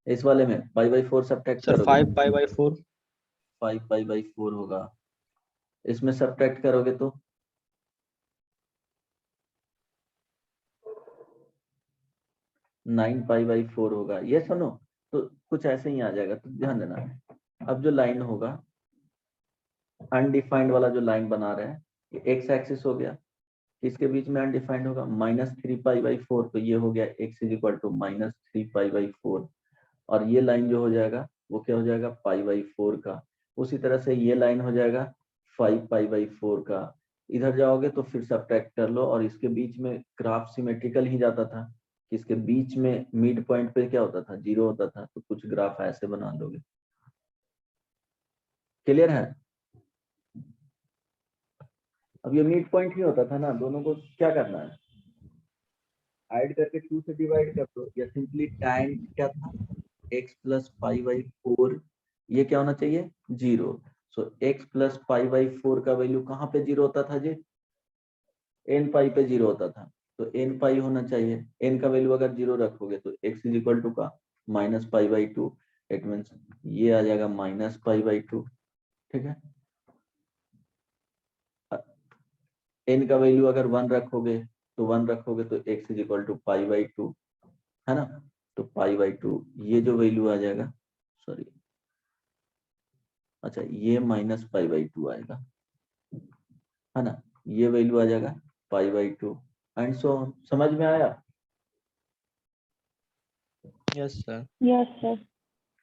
इस वाले में पाई बाई 4 सब्ट्रैक्ट सर करोगे 5 पाई बाई 4। 5 पाई बाई 4 होगा। इसमें सब्ट्रैक्ट करोगे तो 9 पाई बाई 4 होगा। ये सुनो, तो कुछ ऐसे ही आ जाएगा, तो ध्यान देना। अब जो लाइन होगा अनडिफाइंड वाला जो लाइन बना रहे हैं, ये एक्स एक्सिस हो गया, इसके बीच में अनडिफाइंड होगा -3 पाई बाई 4, तो ये हो गया x is equal to -3 pi by 4। और ये लाइन जो हो जाएगा वो क्या हो जाएगा π/4 का। उसी तरह से ये लाइन हो जाएगा 5π/4 का। इधर जाओगे तो फिर सब्ट्रैक्ट कर लो, और इसके बीच में ग्राफ सिमेट्रिकल ही जाता था, इसके बीच में मिड पॉइंट पे क्या होता था 0 होता था, तो कुछ ग्राफ ऐसे बना लोगे। क्लियर है? अब ये मिड पॉइंट ही होता था ना, दोनों को क्या करना है, ऐड करके 2 से डिवाइड कर दो, या सिंपली tan क्या था x + π/4, ये क्या होना चाहिए 0। सो x + π/4 का वैल्यू कहाँ पे 0 होता था जी, n पाई पे 0 होता था, तो n पाई होना चाहिए। n का वैल्यू अगर 0 रखोगे तो x = का -π/2, इट मींस ये आ जाएगा -π/2। ठीक है, n का वैल्यू अगर 1 रखोगे तो 1 रखोगे तो x = π/2 है ना, तो π/2 ये जो वैल्यू आ जाएगा, सॉरी अच्छा ये -π/2 आएगा, है ना, ये वैल्यू आ जाएगा π/2 एंड सो ऑन। समझ में आया? Yes sir. Yes sir.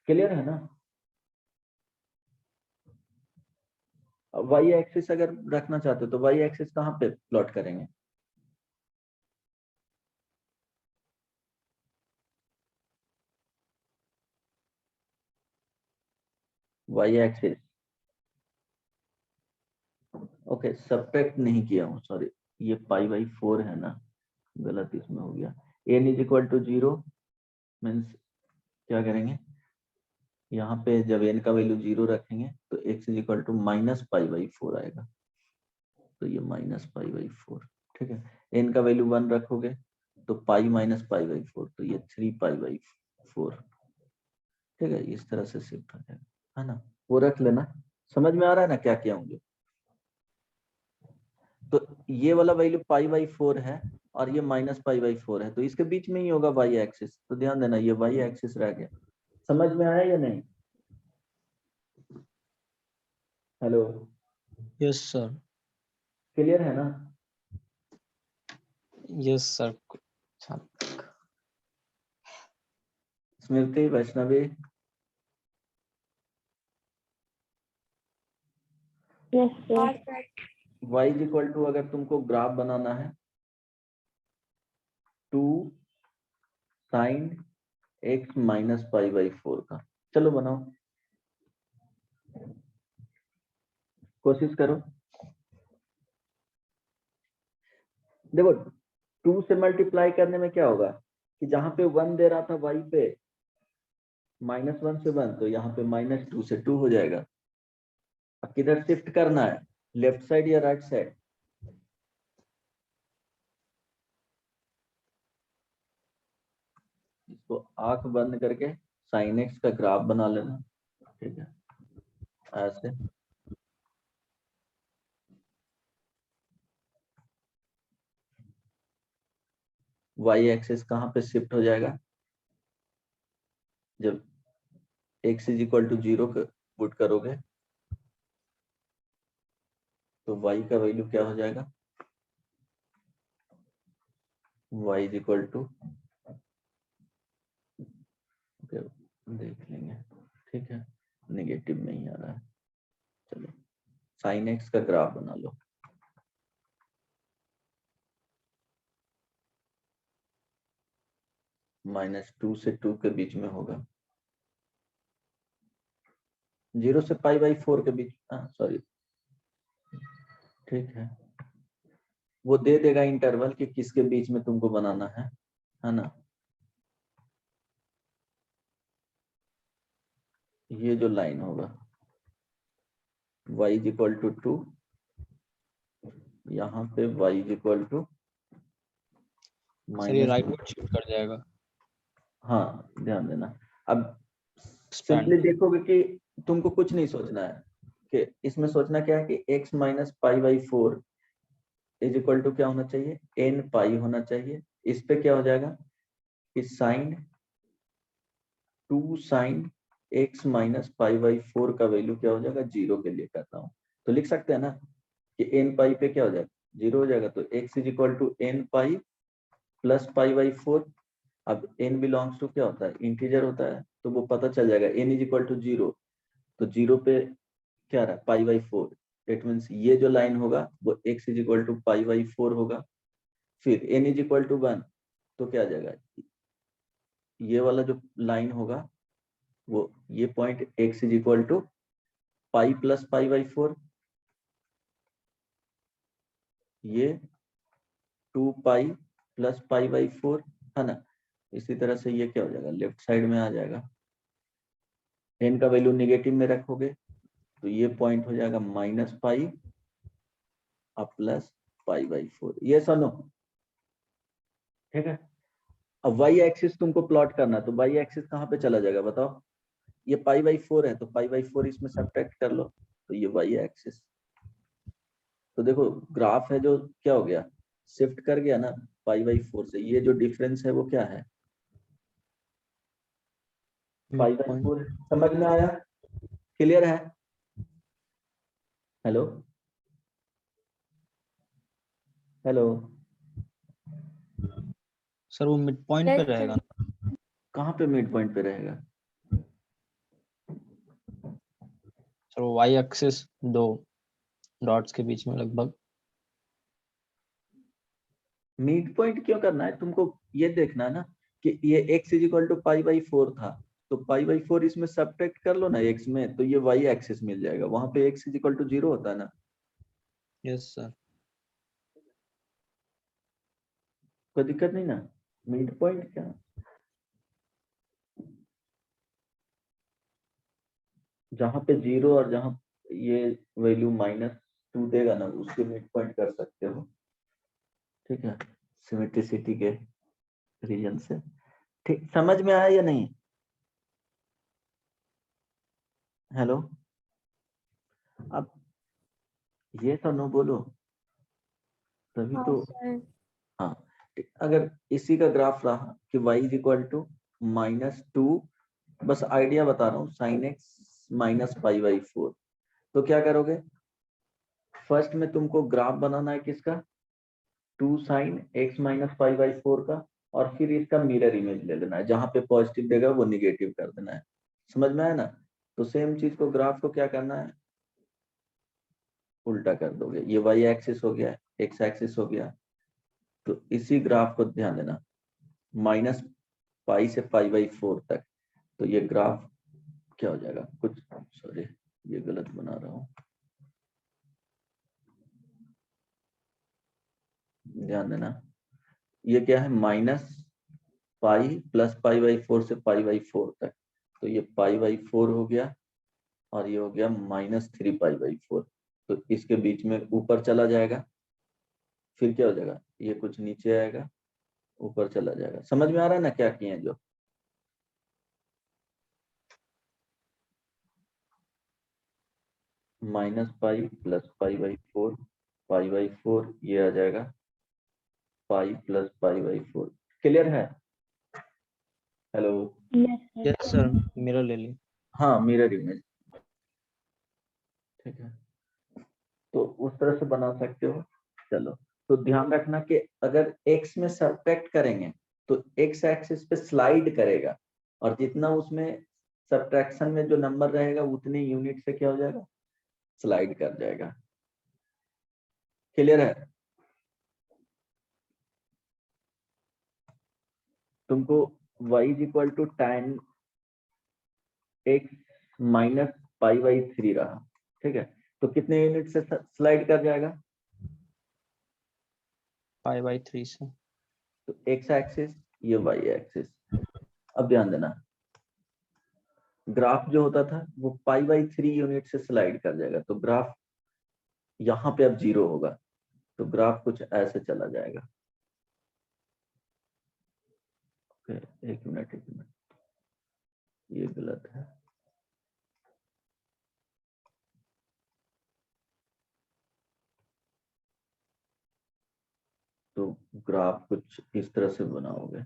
Clear है ना? वाई एक्सिस अगर रखना चाहते हो तो वाई एक्सिस कहाँ पे प्लॉट करेंगे, वाई एक्सिस, ओके सब्ट्रैक्ट नहीं किया हूँ, सॉरी ये π/4 है ना, गलत इसमें हो गया। n = 0 मीन्स क्या करेंगे, यहाँ पे जब n का वैल्यू 0 रखेंगे तो x = -π/4 आएगा, तो ये -π/4। ठीक है, n का वैल्यू 1 रखोगे तो π - π/4, तो ये 3π/4। ठीक है, इस तरह से शिफ्ट हो जाएगा, है ना, वो रख लेना। समझ में आ रहा है ना क्या किया होंगे? तो ये वाला वैल्यू π/4 है और ये -π/4 है, तो इसके बीच में ही होगा वाई एक्सिस, तो ध्यान देना ये वाई एक्सिस रह गया। समझ में आया या नहीं? Hello, yes sir. क्लियर है ना? Yes sir. Smriti, Vaishnavi, yes sir. y = अगर तुमको ग्राफ बनाना है 2 sin x - π/4 का, चलो बनाओ, कोशिश करो। देखो 2 से मल्टीप्लाई करने में क्या होगा कि जहां पे 1 दे रहा था y पे -1 से 1, तो यहाँ पे -2 से 2 हो जाएगा। अब किधर शिफ्ट करना है, लेफ्ट साइड या राइट साइड? इसको आंख बंद करके sin x का ग्राफ बना लेना। ठीक है, ऐसे y एक्सिस कहाँ पे शिफ्ट हो जाएगा, जब x = 0 पुट करोगे तो y का वैल्यू क्या हो जाएगा, y = देख लेंगे, ठीक है, नेगेटिव नहीं आ रहा है, चलो sin x का ग्राफ बना लो। -2 से 2 के बीच में होगा, 0 से π/4 के बीच, सॉरी, ठीक है, वो दे देगा इंटरवल कि किसके बीच में तुमको बनाना है ना। ये जो लाइन होगा y = 2, यहाँ पे y = सर ये राइट -2। में शिफ्ट कर जाएगा। हाँ ध्यान देना। अब Expand. सिंपली देखोगे कि तुमको कुछ नहीं सोचना है, कि इसमें सोचना क्या है कि x - π/4 = क्या होना चाहिए, n पाई होना चाहिए। इस पे क्या हो जाएगा कि sin 2 sin x - π/4 का वैल्यू क्या हो जाएगा, 0 के लिए करता हूँ, तो लिख सकते हैं ना कि n पाई पे क्या हो जाएगा 0 हो जाएगा, तो x = n पाई + π/4। अब n बिलोंग्स टू क्या होता है, इंटीजर होता है, तो वो पता चल जाएगा n इज इक्वल टू 0, तो 0 पे क्या रहा पाई बाई 4, इट मीन्स ये जो लाइन होगा वो x is equal to pi by 4 होगा। फिर n इज इक्वल टू 1 तो क्या आ जाएगा, ये वाला जो लाइन होगा वो ये point x is equal to pi plus pi by 4, ये 2 पाई प्लस पाई बाई 4 है ना। इसी तरह से ये क्या हो जाएगा, लेफ्ट साइड में आ जाएगा, n का वैल्यू निगेटिव में रखोगे तो ये पॉइंट हो जाएगा माइनस पाई अब प्लस पाई बाई 4, ये सुनो ठीक है। अब वाई एक्सिस तुमको प्लॉट करना है, तो वाई एक्सिस कहाँ पे चला जाएगा बताओ, ये पाई बाई 4 है तो पाई बाई 4 इसमें सब्ट्रैक्ट कर लो, तो ये वाई एक्सिस। तो देखो ग्राफ है जो क्या हो गया, शिफ्ट कर गया ना पाई बाई 4 से, ये जो डिफरेंस है वो क्या है, पाई बाई Midpoint. 4। समझ में आया, क्लियर है? हेलो हेलो, सर वो मिड पॉइंट पे Yes, रहेगा sir. ना? कहाँ पे मिड पॉइंट पे रहेगा, सर वो वाई एक्सिस दो डॉट्स के बीच में लगभग। मिड पॉइंट क्यों करना है तुमको, ये देखना है ना कि ये x is equal to pi by 4 था, तो पाई बाई 4 इसमें सब्ट्रैक्ट कर लो ना x में, तो ये y एक्सिस मिल जाएगा, वहां पे x इज इक्वल टू 0 होता है ना। Yes sir. कोई दिक्कत नहीं ना, मिड पॉइंट क्या, जहां पे 0 और जहां ये वैल्यू -2 देगा ना उसके मिड पॉइंट कर सकते हो, ठीक है, सिमेट्रिसिटी के रीजन से। ठीक, समझ में आया या नहीं? हेलो, अब ये तो नो बोलो तभी हाँ तो। सर। हाँ ठीक, अगर इसी का ग्राफ रहा कि y इज इक्वल टू -2, बस आइडिया बता रहा हूँ, sine x minus pi by 4, तो क्या करोगे, फर्स्ट में तुमको ग्राफ बनाना है किसका, 2 sine x minus pi by 4 का, और फिर इसका मिरर इमेज ले लेना है, जहां पे पॉजिटिव देगा वो निगेटिव कर देना है। समझ में आया ना? तो सेम चीज को ग्राफ को क्या करना है, उल्टा कर दोगे, ये y एक्सिस हो गया, x एक्सिस हो गया, तो इसी ग्राफ को ध्यान देना, माइनस पाई से पाई बाई 4 तक, तो ये ग्राफ क्या हो जाएगा कुछ, सॉरी ये गलत बना रहा हूँ, ध्यान देना, ये क्या है minus pi plus pi by 4 से पाई बाई 4 तक, तो ये पाई बाई 4 हो गया, और ये हो गया -3 पाई बाई 4, तो इसके बीच में ऊपर चला जाएगा, फिर क्या हो जाएगा, ये कुछ नीचे आएगा ऊपर चला जाएगा। समझ में आ रहा है ना क्या किए हैं जो, minus pi plus pi by 4, pi by 4 ये आ जाएगा pi plus pi by 4, clear है? Hello, Yes, sir. Yes sir, mirror ले ली। हाँ मिरर इमेज, ठीक है, तो उस तरह से बना सकते हो। चलो, तो ध्यान रखना कि अगर x में सब्ट्रैक्ट करेंगे तो x एक्सिस पे स्लाइड करेगा, और जितना उसमें सब्ट्रैक्शन में जो नंबर रहेगा उतने यूनिट से क्या हो जाएगा, स्लाइड कर जाएगा। क्लियर है? तुमको y is equal to tan x minus pi by 3 रहा, ठीक है, तो कितने यूनिट से स्लाइड कर जाएगा, पाई बाई 3 से। तो x एक्सिस ये y एक्सिस। अब ध्यान देना, ग्राफ जो होता था वो पाई बाई 3 यूनिट से स्लाइड कर जाएगा, तो ग्राफ यहाँ पे अब 0 होगा, तो ग्राफ कुछ ऐसे चला जाएगा। एक मिनट ये गलत है, तो ग्राफ कुछ इस तरह से बनाओगे,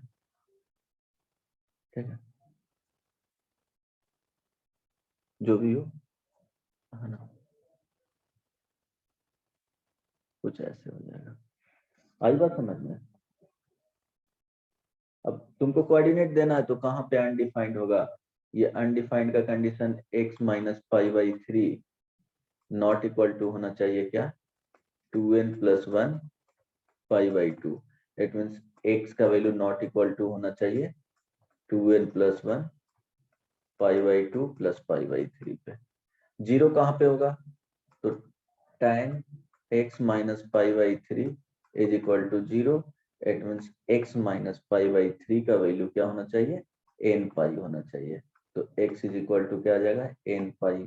ठीक है, जो भी हो, है ना, कुछ ऐसे हो जाएगा। आई बात समझ में? अब तुमको कोऑर्डिनेट देना है तो कहाँ पे अनडिफाइंड होगा, ये अनडिफाइंड का condition x minus pi by three not equal to होना चाहिए क्या 2n plus one pi by two. It means x का वैल्यू नॉट इक्वल टू होना चाहिए 2n plus one pi by two plus pi by three पे। Zero कहाँ पे होगा, तो tan x minus pi by three is equal to zero. It means x minus pi by three का value क्या होना चाहिए n पाई होना चाहिए। तो x इज इक्वल टू क्या आ जाएगा n पाई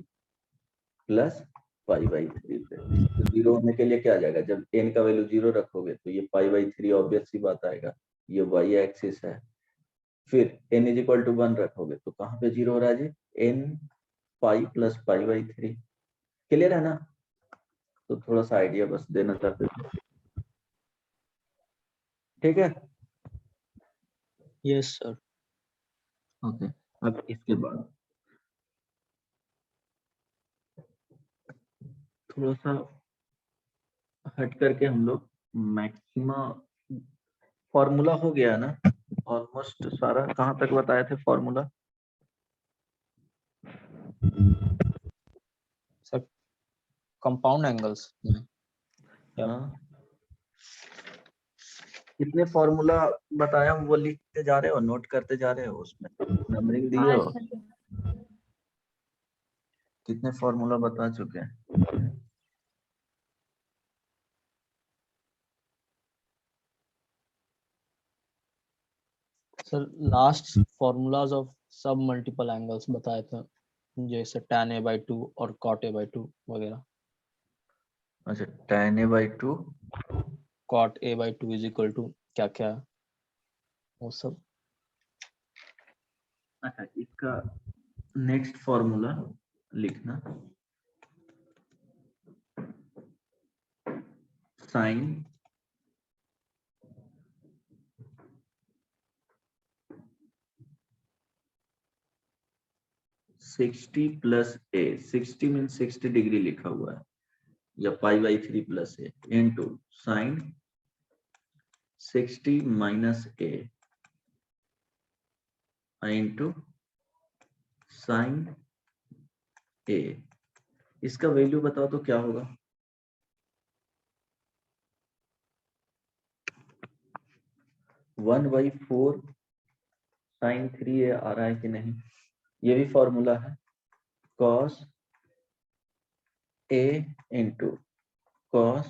प्लस पाई बाई थ्री पे। तो जीरो होने के लिए क्या आ जाएगा, जब n का वैल्यू जीरो रखोगे तो ये पाई बाई थ्री ऑब्वियस सी बात आएगा, ये y एक्सिस है। फिर n is equal to one रखोगे तो कहाँ पे जीरो हो रहा है जी, n पाई plus pi by three. Clear है ना, तो थोड़ा सा आइडिया बस देना चाहते थे, ठीक है। Yes sir. ओके, अब इसके बाद थोड़ा सा हट करके हम लोग मैक्सिमा फॉर्मूला हो गया ना ऑलमोस्ट सारा, कहाँ तक बताए थे फॉर्मूला। सर कंपाउंड एंगल्स में हाँ, कितने फॉर्मूला बताया हूँ वो लिखते जा रहे हो, नोट करते जा रहे हो, उसमें नंबरिंग दिए हाँ हो, सर। कितने फॉर्मूला बता चुके हैं। सर लास्ट फॉर्मूलाज ऑफ सब मल्टीपल एंगल्स बताए थे, जैसे tan a by 2 और cot a by 2 वगैरह। अच्छा, tan a by 2 cot a by 2 is equal to क्या क्या है वो सब। अच्छा, इसका नेक्स्ट फॉर्मूला लिखना, sine 60 plus A, 60 mean 60 degree लिखा हुआ है, या pi by three plus A into sine 60 minus A into sine A. इसका वैल्यू बताओ तो क्या होगा, one by four sine three A आ रहा है कि नहीं, ये भी फॉर्मूला है, cos A into cos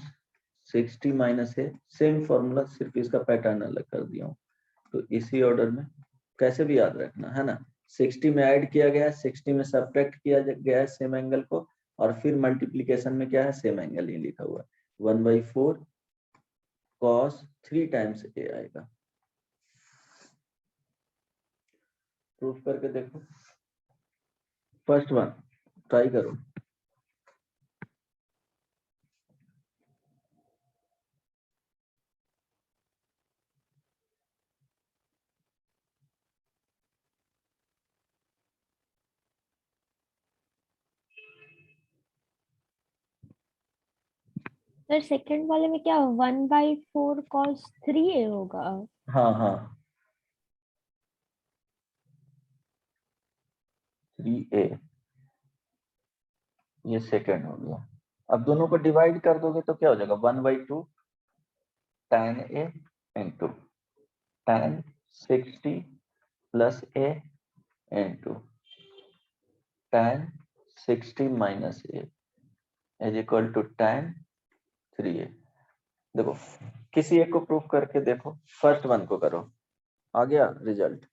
60 minus A, same formula, सिर्फ इसका पैटर्न अलग कर दिया हूँ। तो इसी ऑर्डर में कैसे भी याद रखना है ना, 60 में ऐड किया गया है, 60 में सब्ट्रैक्ट किया गया है सेम एंगल को, और फिर मल्टीप्लीकेशन में क्या है सेम एंगल ही लिखा हुआ है, one by four cos three times A आएगा। प्रूफ करके देखो, फर्स्ट वन ट्राई करो। सर सेकंड वाले में क्या 1/4 cos 3a होगा। हाँ हाँ, थ्री ए, ये सेकंड हो गया। अब दोनों को डिवाइड कर दोगे तो क्या हो जाएगा, one by two tan a into tan 60 plus a into tan 60 minus a is equal to tan 3a। देखो किसी एक को प्रूफ करके देखो, फर्स्ट वन को करो, आ गया रिजल्ट।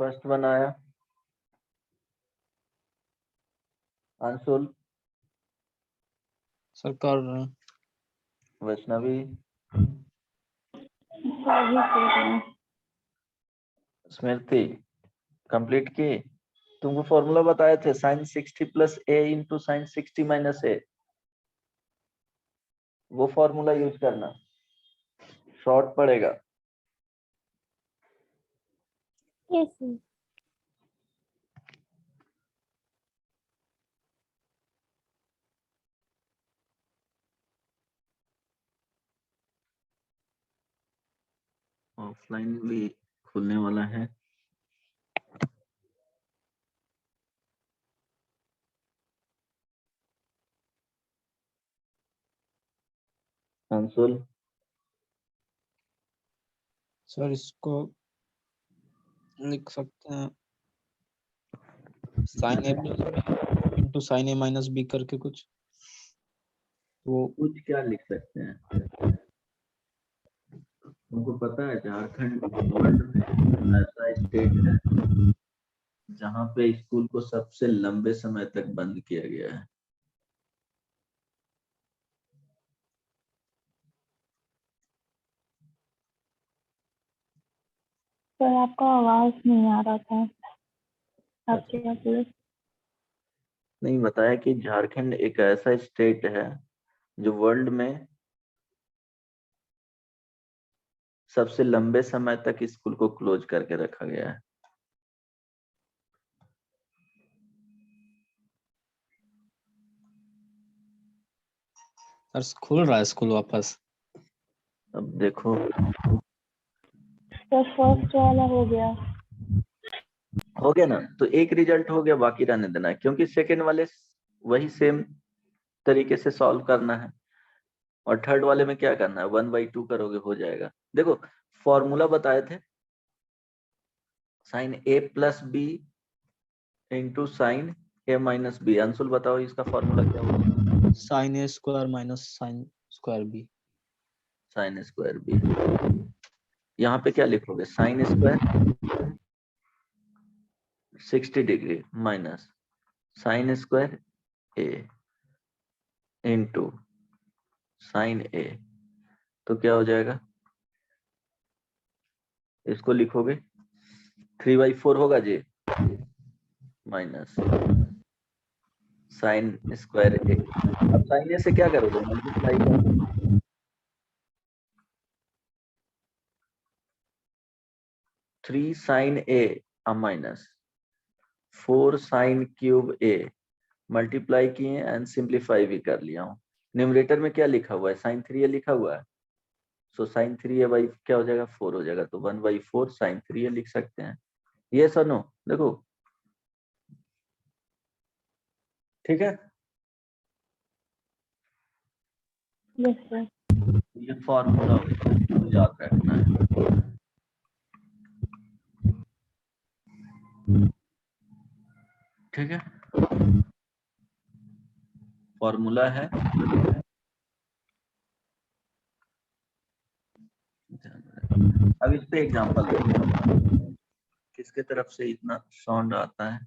फर्स्ट वन आया, अंशुल, सर कर रहे हैं। वैष्णवी, सभी कर रहे हैं। स्मृति, कंप्लीट की? तुमको फॉर्मूला बताए थे sin 60 plus a into sine 60 minus a, वो फॉर्मूला यूज करना, शॉर्ट पड़ेगा। Yes, sir. ऑफलाइन भी खुलने वाला है। अंशुल, सर इसको लिख सकते हैं sign A plus B into sine A minus B करके कुछ, वो कुछ क्या लिख सकते हैं? तुमको पता है झारखंड वर्ल्ड में ऐसा स्टेट है जहाँ पे स्कूल को सबसे लंबे समय तक बंद किया गया है। सर आपका आवाज नहीं आ रहा था, आप क्या बोले? नहीं, बताया कि झारखंड एक ऐसा स्टेट है जो वर्ल्ड में सबसे लंबे समय तक स्कूल को क्लोज करके रखा गया है। सर खुल रहा है स्कूल वापस। अब देखो, सर फर्स्ट वाला हो गया। हो गया ना, तो एक रिजल्ट हो गया, बाकी रहने देना है, क्योंकि सेकेंड वाले वही सेम तरीके से सॉल्व करना है, और थर्ड वाले में क्या करना है, 1/2 करोगे, हो जाएगा। देखो फॉर्मूला बताए थे, sine A plus B into sine A minus B. Anshul बताओ इसका फॉर्मूला क्या होगा? Sine A square minus sine square B. Sine square B. यहाँ पे क्या लिखोगे, sine square 60 degree minus sine square A into sine A, तो क्या हो जाएगा, इसको लिखोगे 3/4 होगा जी, माइनस साइन स्क्वायर ए। अब साइन ए से क्या करोगे, मल्टीप्लाई करोगे, 3 sine A minus 4 sine cube A, multiply किए एंड सिंप्लीफाई भी कर लिया हूँ। न्यूमरेटर में क्या लिखा हुआ है, साइन 3 ए लिखा हुआ है, सो साइन 3 ए बाई क्या हो जाएगा, 4 हो जाएगा, तो 1/4 साइन 3 ए लिख सकते हैं। ये सुनो, देखो ठीक है, यस सर। ये फॉर्मूला याद रखना है। ठीक है, फॉर्मूला है, अब इस पे एग्जांपल देखो, किसके तरफ से इतना साउंड आता है।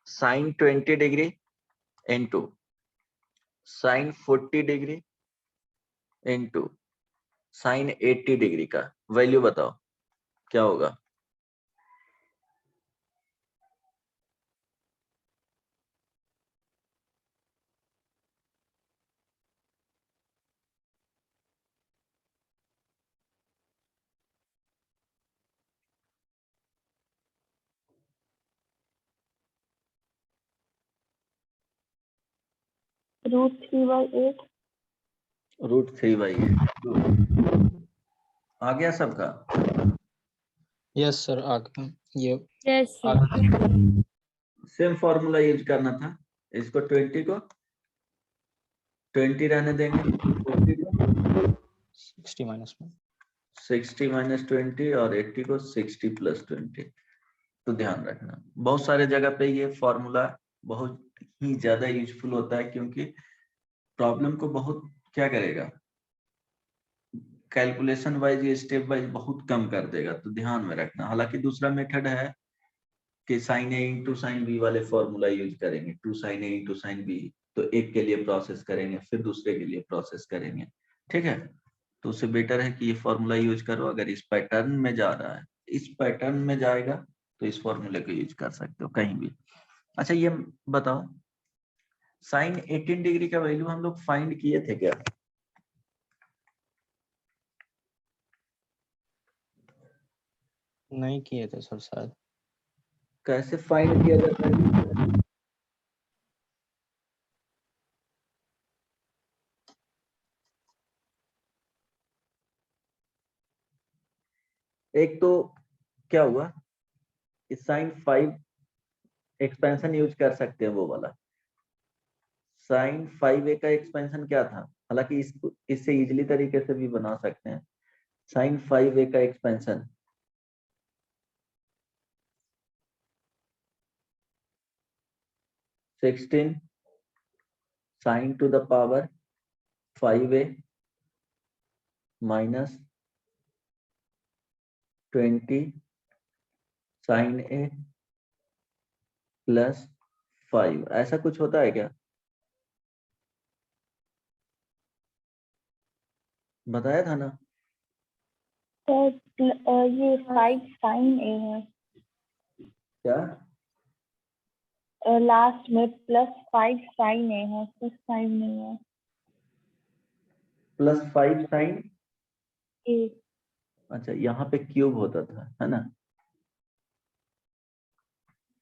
Sine 20 degree into sine 40 degree into sine 80 degree का वैल्यू बताओ क्या होगा। √3/8। √3/8 आ गया सबका। यस सर आ गया ये। यस आ सर। गया। सेम फॉर्मूला यूज करना था, इसको 20 को 20 रहने देंगे, 40 को 60 माइनस में 60 माइनस 20 और 80 को 60 प्लस 20। तो ध्यान रखना, बहुत सारे जगह पे ये फॉर्मूला बहुत ही ज्यादा यूजफुल होता है, क्योंकि प्रॉब्लम को बहुत क्या करेगा, कैलकुलेशन वाइज, ये स्टेप वाइज बहुत कम कर देगा, तो ध्यान में रखना। हालांकि दूसरा मेथड है कि साइन ए इंटू साइन बी वाले फॉर्मूला यूज करेंगे, 2 साइन ए इंटू साइन बी, तो एक के लिए प्रोसेस करेंगे फिर दूसरे के लिए प्रोसेस करेंगे, ठीक है। तो उससे बेटर है कि ये फॉर्मूला यूज करो। अगर इस पैटर्न में जा रहा है, इस पैटर्न में जाएगा, तो इस फॉर्मूले को यूज कर सकते हो कहीं भी। अच्छा ये बताओ, साइन 18 डिग्री का वैल्यू हम लोग फाइंड किए थे क्या? नहीं किए थे सर शायद। कैसे फाइंड किया जाता है? एक तो क्या हुआ, इस साइन 5 एक्सपेंशन यूज कर सकते हैं वो वाला। साइन 5a का एक्सपेंशन क्या था, हालांकि इससे इजीली तरीके से भी बना सकते हैं। साइन 5a का expansion sixteen sine to the power 5a minus 20 sine a plus 5, ऐसा कुछ होता है क्या? बताया था ना। ये 5 साइन ए है, क्या लास्ट में प्लस 5 साइन ए है, प्लस 5 नहीं है। प्लस 5 साइन, ए अच्छा यहाँ पे क्यूब होता था, है ना?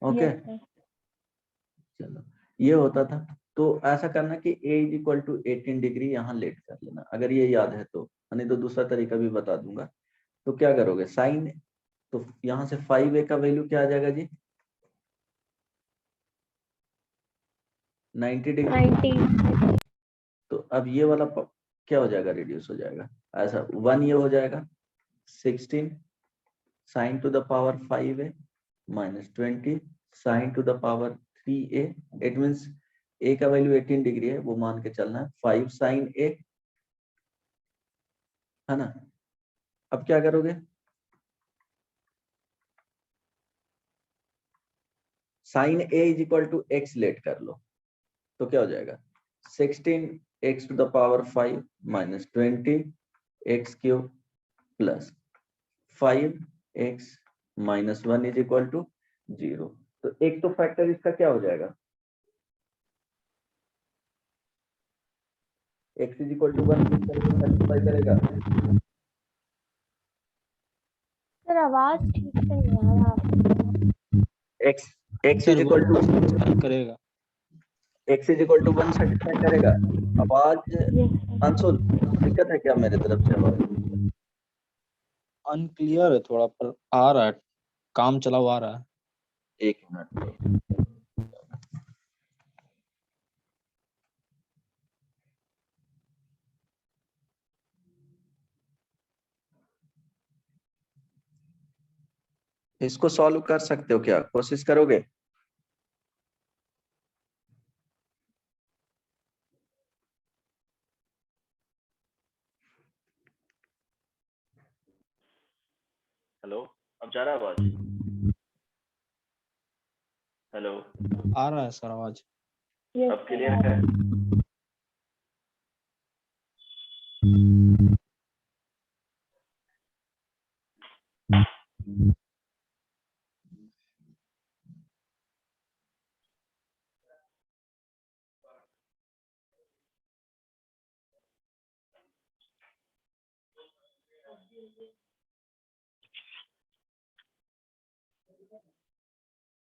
Okay yes sir. चलो ये होता था। तो ऐसा करना कि a is equal to 18 degree यहाँ लेट कर लेना, अगर ये याद है तो, नहीं तो दूसरा तरीका भी बता दूंगा। तो क्या करोगे, साइन, तो यहाँ से 5a का वैल्यू क्या आ जाएगा जी? 90 डिग्री। 90 तो अब ये वाला क्या हो जाएगा, रिड्यूस हो जाएगा, ऐसा 1 ये हो जाएगा। 16 sign to the power 5a minus 20 sign to the power 3a। It means a का वैल्यू 18 डिग्री है, वो मान के चलना है। 5 साइन a, है ना? अब क्या करोगे, sine a is equal to x let कर लो, तो क्या हो जाएगा, 16 x to the power 5 minus 20 x cube plus 5 x minus 1 is equal to 0। तो एक तो फैक्टर इसका क्या हो जाएगा, x is equal to 1 satisfy करेगा। सर आवाज ठीक से नहीं आ रहा आपका। x sir is equal to वो करेगा। x is equal to 1 satisfy करेगा। आवाज यस सर। अंशु, दिक्कत है क्या मेरे तरफ से आवाज? अनक्लियर है थोड़ा, पर आ रहा है, काम चला हुआ आ रहा है। एक मिनट, इसको सॉल्व कर सकते हो क्या, कोशिश करोगे? हेलो, अब जा रहा है आवाज? हेलो, आ रहा है सर आवाज। यस अब सर क्लियर आ है?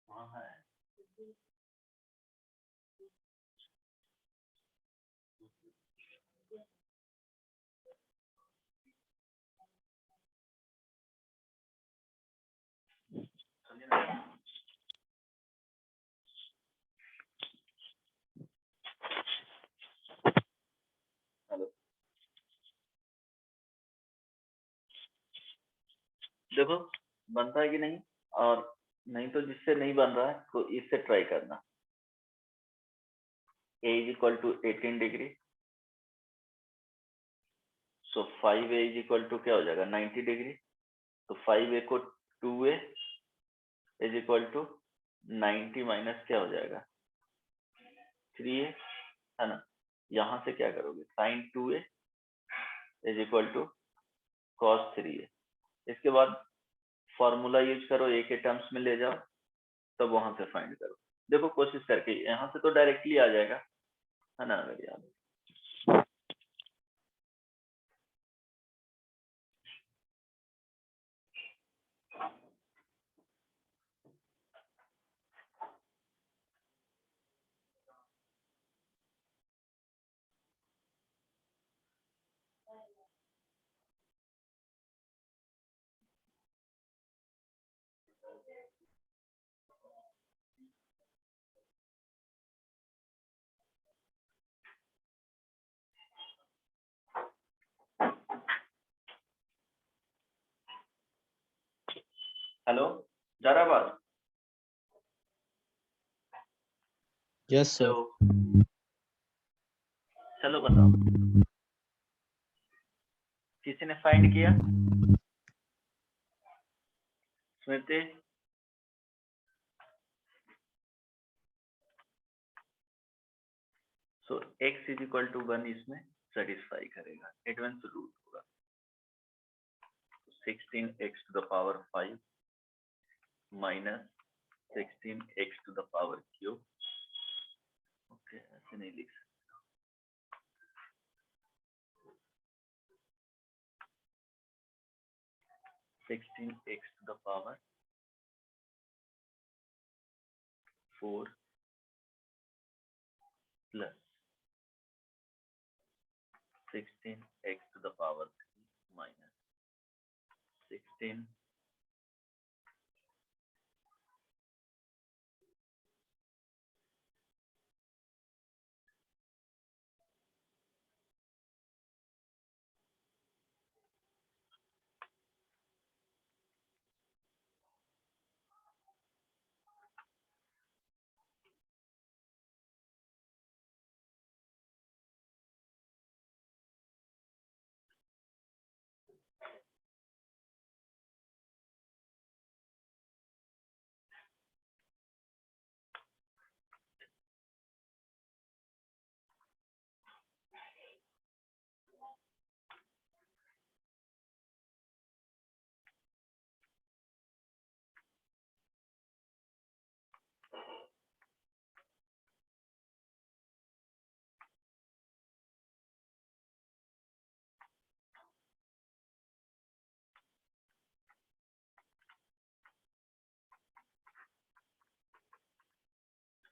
रहा है। देखो बनता है कि नहीं, और नहीं तो जिससे नहीं बन रहा है तो इससे ट्राई करना। a is equal to 18 degree, so 5a is equal to क्या हो जाएगा, 90 डिग्री। तो 5a को 2a is equal to 90 minus क्या हो जाएगा 3a, है ना। यहाँ से क्या करोगे sin 2a is equal to cos 3a। इसके बाद फॉर्मूला यूज करो, a के टर्म्स में ले जाओ, तब वहां से फाइंड करो। देखो कोशिश करके, यहाँ से तो डायरेक्टली आ जाएगा, है ना, अगर याद है। हेलो, जा रहा बात? Yes sir. हेलो, चलो बताओ, किसी ने फाइंड किया? Smriti? So x is equal to 1 इसमें सेटिस्फाई करेगा, एडवांस रूट होगा 16x to the power 5 minus 16x to the power cube. Okay, ऐसे नहीं लिख सकते। 16x to the power 4 plus 16x to the power 3 minus 16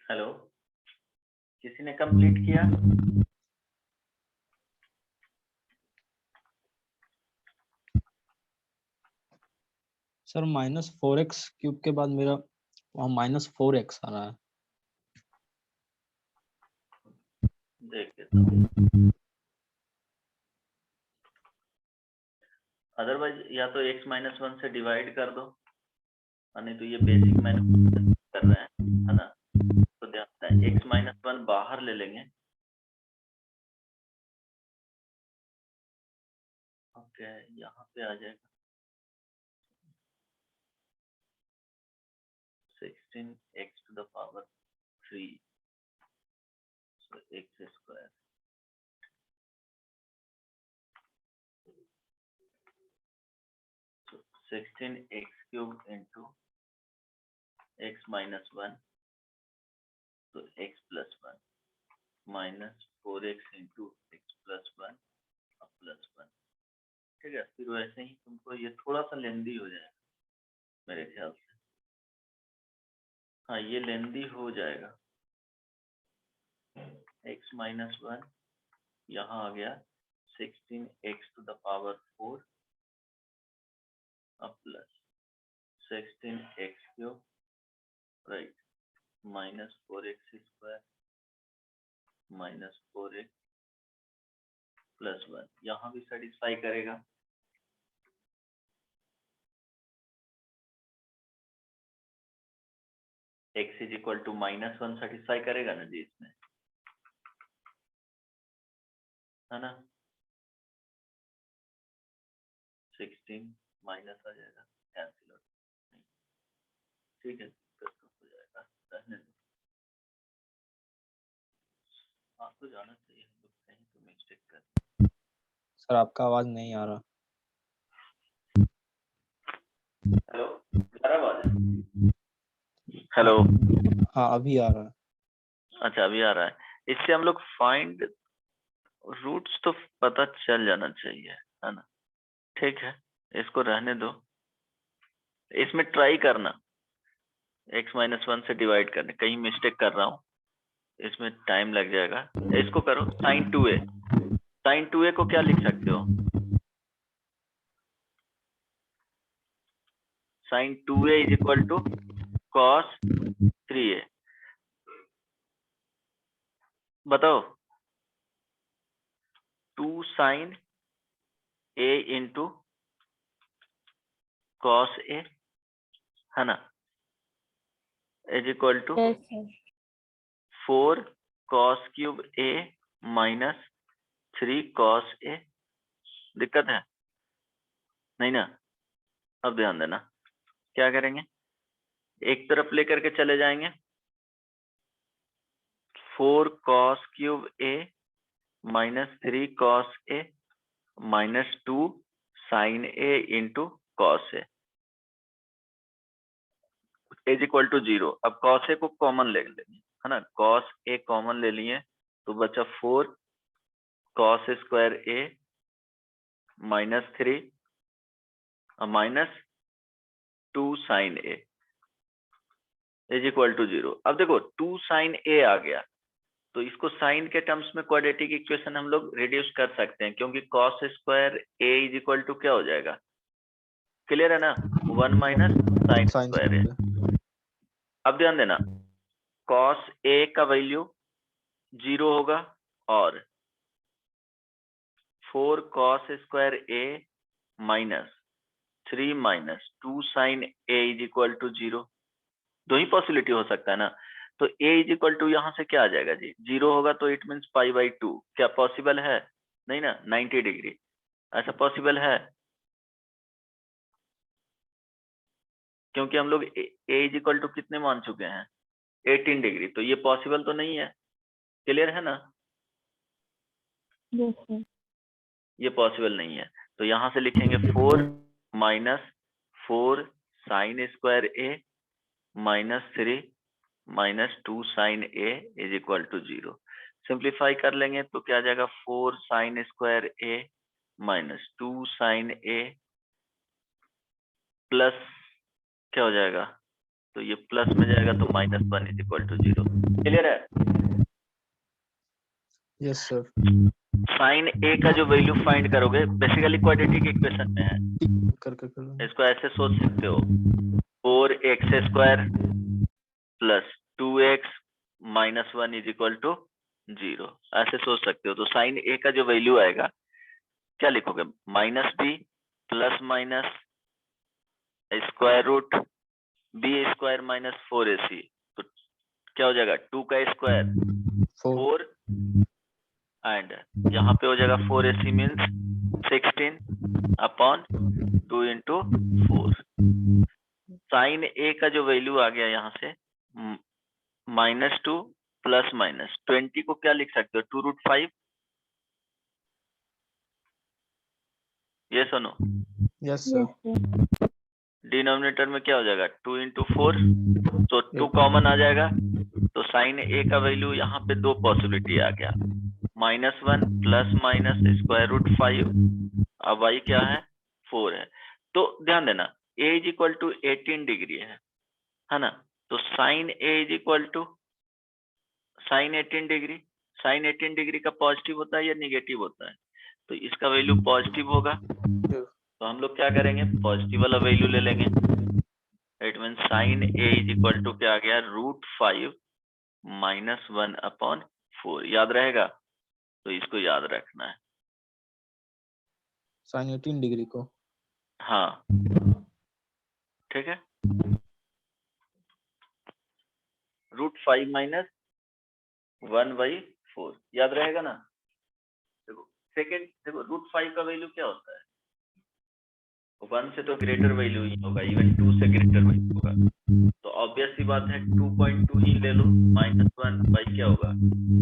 hello, किसी ने कंप्लीट किया? सर -4x क्यूब के बाद मेरा वहाँ -4x आ रहा है। देख लेता हूँ। अदरवाइज या तो x माइनस 1 से डिवाइड कर दो, नहीं तो ये बेसिक मैंने कर रहे हैं, है ना। तो ध्यान x माइनस 1 बाहर ले लेंगे। ओके, यहाँ पे आ जाएगा 16x to the power 3 so x square so 16x cubed into x minus 1 so x plus 1 minus 4x into x plus 1 और plus 1। ठीक है, फिर वैसे ही तुमको ये थोड़ा सा लेंदी हो जाएगा मेरे ख्याल से। हाँ, ये लेंदी हो जाएगा। x minus 1 यहाँ आ गया 16x to the power 4 अब plus 16x cube right minus 4x square minus 4x plus 1 यहाँ भी सेटिस्फाई करेगा। x is equal to -1 satisfy करेगा ना जी इसमें, है ना। 16 माइनस आ जाएगा, कैंसिल हो, ठीक है, तो हो जाएगा रहने दो, आपको जाना चाहिए, हम लोग कहीं तो मिस्टेक कर। सर आपका आवाज नहीं आ रहा। हेलो, आ रहा आवाज? हेलो, हाँ अभी आ रहा है। अच्छा अभी आ रहा है। इससे हम लोग फाइंड रूट्स तो पता चल जाना चाहिए, है ना? ठीक है, इसको रहने दो। इसमें ट्राई करना x-1 से डिवाइड करने, कहीं मिस्टेक कर रहा हूँ, इसमें टाइम लग जाएगा। इसको करो sin 2a। sin 2a को क्या लिख सकते हो? sin 2a is equal to cos 3a। बताओ, 2 sin a into cos a, है ना, is equal to yes sir 4 cos cube a minus 3 cos a। दिक्कत है नहीं ना? अब ध्यान देना, क्या करेंगे, एक तरफ लेकर के चले जाएंगे, 4 cos cube a minus 3 cos a minus 2 sin a into cos a is equal to 0। अब cos a को कॉमन ले लेंगे, है ना, cos a कॉमन ले लिए तो बचा 4 cos square a minus 3 minus 2 sin a is equal to 0। अब देखो 2 sin a आ गया, तो इसको साइन के टर्म्स में क्वाड्रेटिक इक्वेशन हम लोग रिड्यूस कर सकते हैं, क्योंकि cos square a is equal to क्या हो जाएगा, क्लियर है ना, 1 माइनस साइन साइन स्क्वायर है। अब ध्यान देना, cos a का वैल्यू 0 होगा और 4 cos square a minus 3 minus 2 sign a is equal to 0। दो ही पॉसिबिलिटी हो सकता है ना, तो a इज इक्वल टू यहाँ से क्या आ जाएगा जी, 0 होगा तो इट मीन्स पाई बाई 2। क्या पॉसिबल है? नहीं ना, 90 डिग्री, ऐसा पॉसिबल है? क्योंकि हम लोग a इज इक्वल टू कितने मान चुके हैं, 18 डिग्री, तो ये पॉसिबल तो नहीं है, क्लियर है ना, yes sir ये पॉसिबल नहीं है। तो यहाँ से लिखेंगे 4 minus 4 sine square a minus 3 minus 2 sign a is equal to 0। Simplify कर लेंगे तो क्या आ जाएगा, 4 sine square a minus 2 sign a plus क्या हो जाएगा, तो ये प्लस में जाएगा तो minus 1 is equal to 0। Clear है? Yes sir. साइन a का जो वैल्यू फाइंड करोगे, बेसिकली क्वाड्रेटिक इक्वेशन में है, कर इसको ऐसे सोच सकते हो, 4x square plus 2x minus 1 is equal to 0, ऐसे सोच सकते हो। तो साइन a का जो वैल्यू आएगा, क्या लिखोगे, minus b plus minus square root b square minus 4ac, तो क्या हो जाएगा, 2 का स्क्वायर 4 एंड यहाँ पे हो जाएगा 4ac means 16 upon 2 into 4। Sine a का जो वैल्यू आ गया यहाँ से -2 प्लस माइनस 20 को क्या लिख सकते हो, 2√5। ये सुनो, yes yes sir. sir denominator में क्या हो जाएगा, 2 इंटू 4, तो 2 कॉमन आ जाएगा, तो साइन a का वैल्यू यहाँ पे दो पॉसिबिलिटी आ गया, -1 प्लस माइनस स्क्वायर रूट 5, अब y क्या है, 4 है। तो ध्यान देना, a is equal to 18 degree है ना, तो sine a is equal to sine 18 degree, sine 18 degree का पॉजिटिव होता है या निगेटिव होता है, तो इसका वैल्यू पॉजिटिव होगा, तो हम लोग क्या करेंगे, पॉजिटिव वाला वैल्यू ले लेंगे। It mean sine a is equal to क्या आ गया, √5 माइनस 1 अपॉन 4। याद रहेगा? तो इसको याद रखना है। साइन 18 डिग्री को, हाँ ठीक है, √5 माइनस 1/4 याद रहेगा ना। देखो सेकेंड, देखो √5 का वैल्यू क्या होता है, 1 से तो ग्रेटर वैल्यू ही होगा, इवन 2 से ग्रेटर वैल्यू होगा, तो ऑब्वियस सी बात है 2.2 ही ले लो, -1 बाई क्या होगा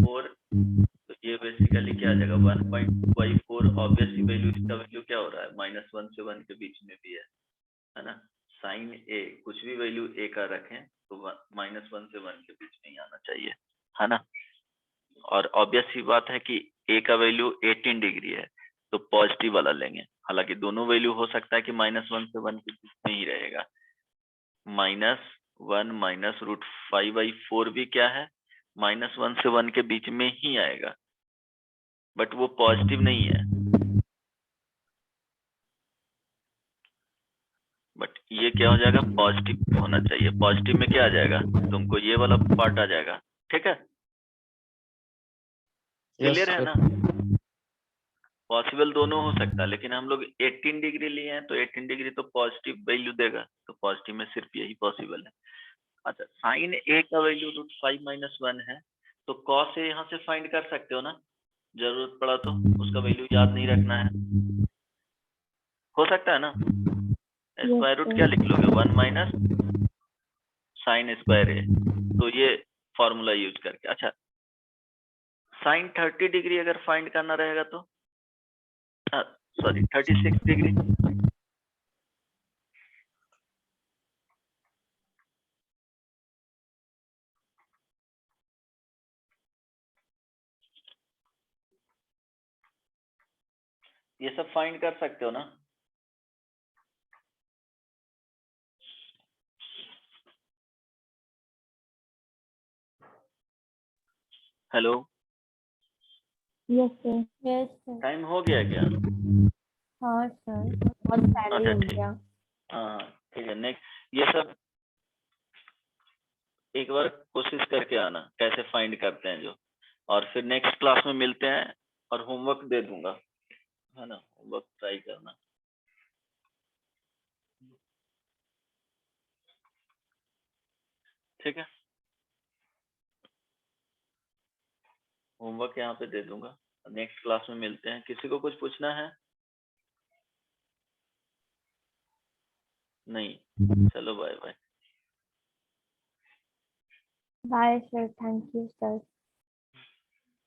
4, तो ये बेसिकली क्या आ जाएगा 1.2 बाई 4। ऑब्वियस सी वैल्यू, इसका वैल्यू क्या हो रहा है -1 से 1 के बीच में भी है ना। साइन ए कुछ भी वैल्यू ए का रखें तो -1 से 1 के बीच में ही आना चाहिए, है ना। और ऑब्वियस सी बात है कि ए का वैल्यू 18 डिग्री है तो पॉजिटिव वाला लेंगे। हालांकि दोनों वैल्यू हो सकता है कि -1 से 1 के बीच में ही रहेगा। -1 माइनस √5/4 भी क्या है, -1 से 1 के बीच में ही आएगा, बट वो पॉजिटिव नहीं है। बट ये क्या हो जाएगा, पॉजिटिव होना चाहिए। पॉजिटिव में क्या आ जाएगा, तुमको ये वाला पार्ट आ जाएगा, ठीक है। क्लियर है ना। पॉसिबल दोनों हो सकता है, लेकिन हम लोग 18 डिग्री लिए हैं तो 18 डिग्री तो पॉजिटिव वैल्यू देगा, तो पॉजिटिव में सिर्फ यही पॉसिबल है। अच्छा, साइन ए का वैल्यू √5 - 1 है, तो कॉस ए यहाँ से फाइंड कर सकते हो ना, जरूरत पड़ा तो। उसका वैल्यू याद नहीं रखना है, हो सकता है ना। स्क्वायर रूट क्या लिख लोगे, 1 माइनस साइन स्क्वायर ए, तो ये फॉर्मूला यूज करके। अच्छा, साइन 30 डिग्री अगर फाइंड करना रहेगा तो, सॉरी 36 डिग्री, ये सब फाइंड कर सकते हो ना। Hello, yes sir. Yes sir. Time हो गया क्या। हाँ सर, बहुत पहले ही अच्छा हो ठीक, गया। हाँ ठीक है। नेक्स्ट ये सब एक बार कोशिश करके आना कैसे फाइंड करते हैं जो, और फिर नेक्स्ट क्लास में मिलते हैं और होमवर्क दे दूंगा, है ना। होमवर्क ट्राई करना, ठीक है। होमवर्क यहाँ पे दे दूंगा, नेक्स्ट क्लास में मिलते हैं। किसी को कुछ पूछना है, नहीं, चलो bye bye. Bye sir, thank you sir.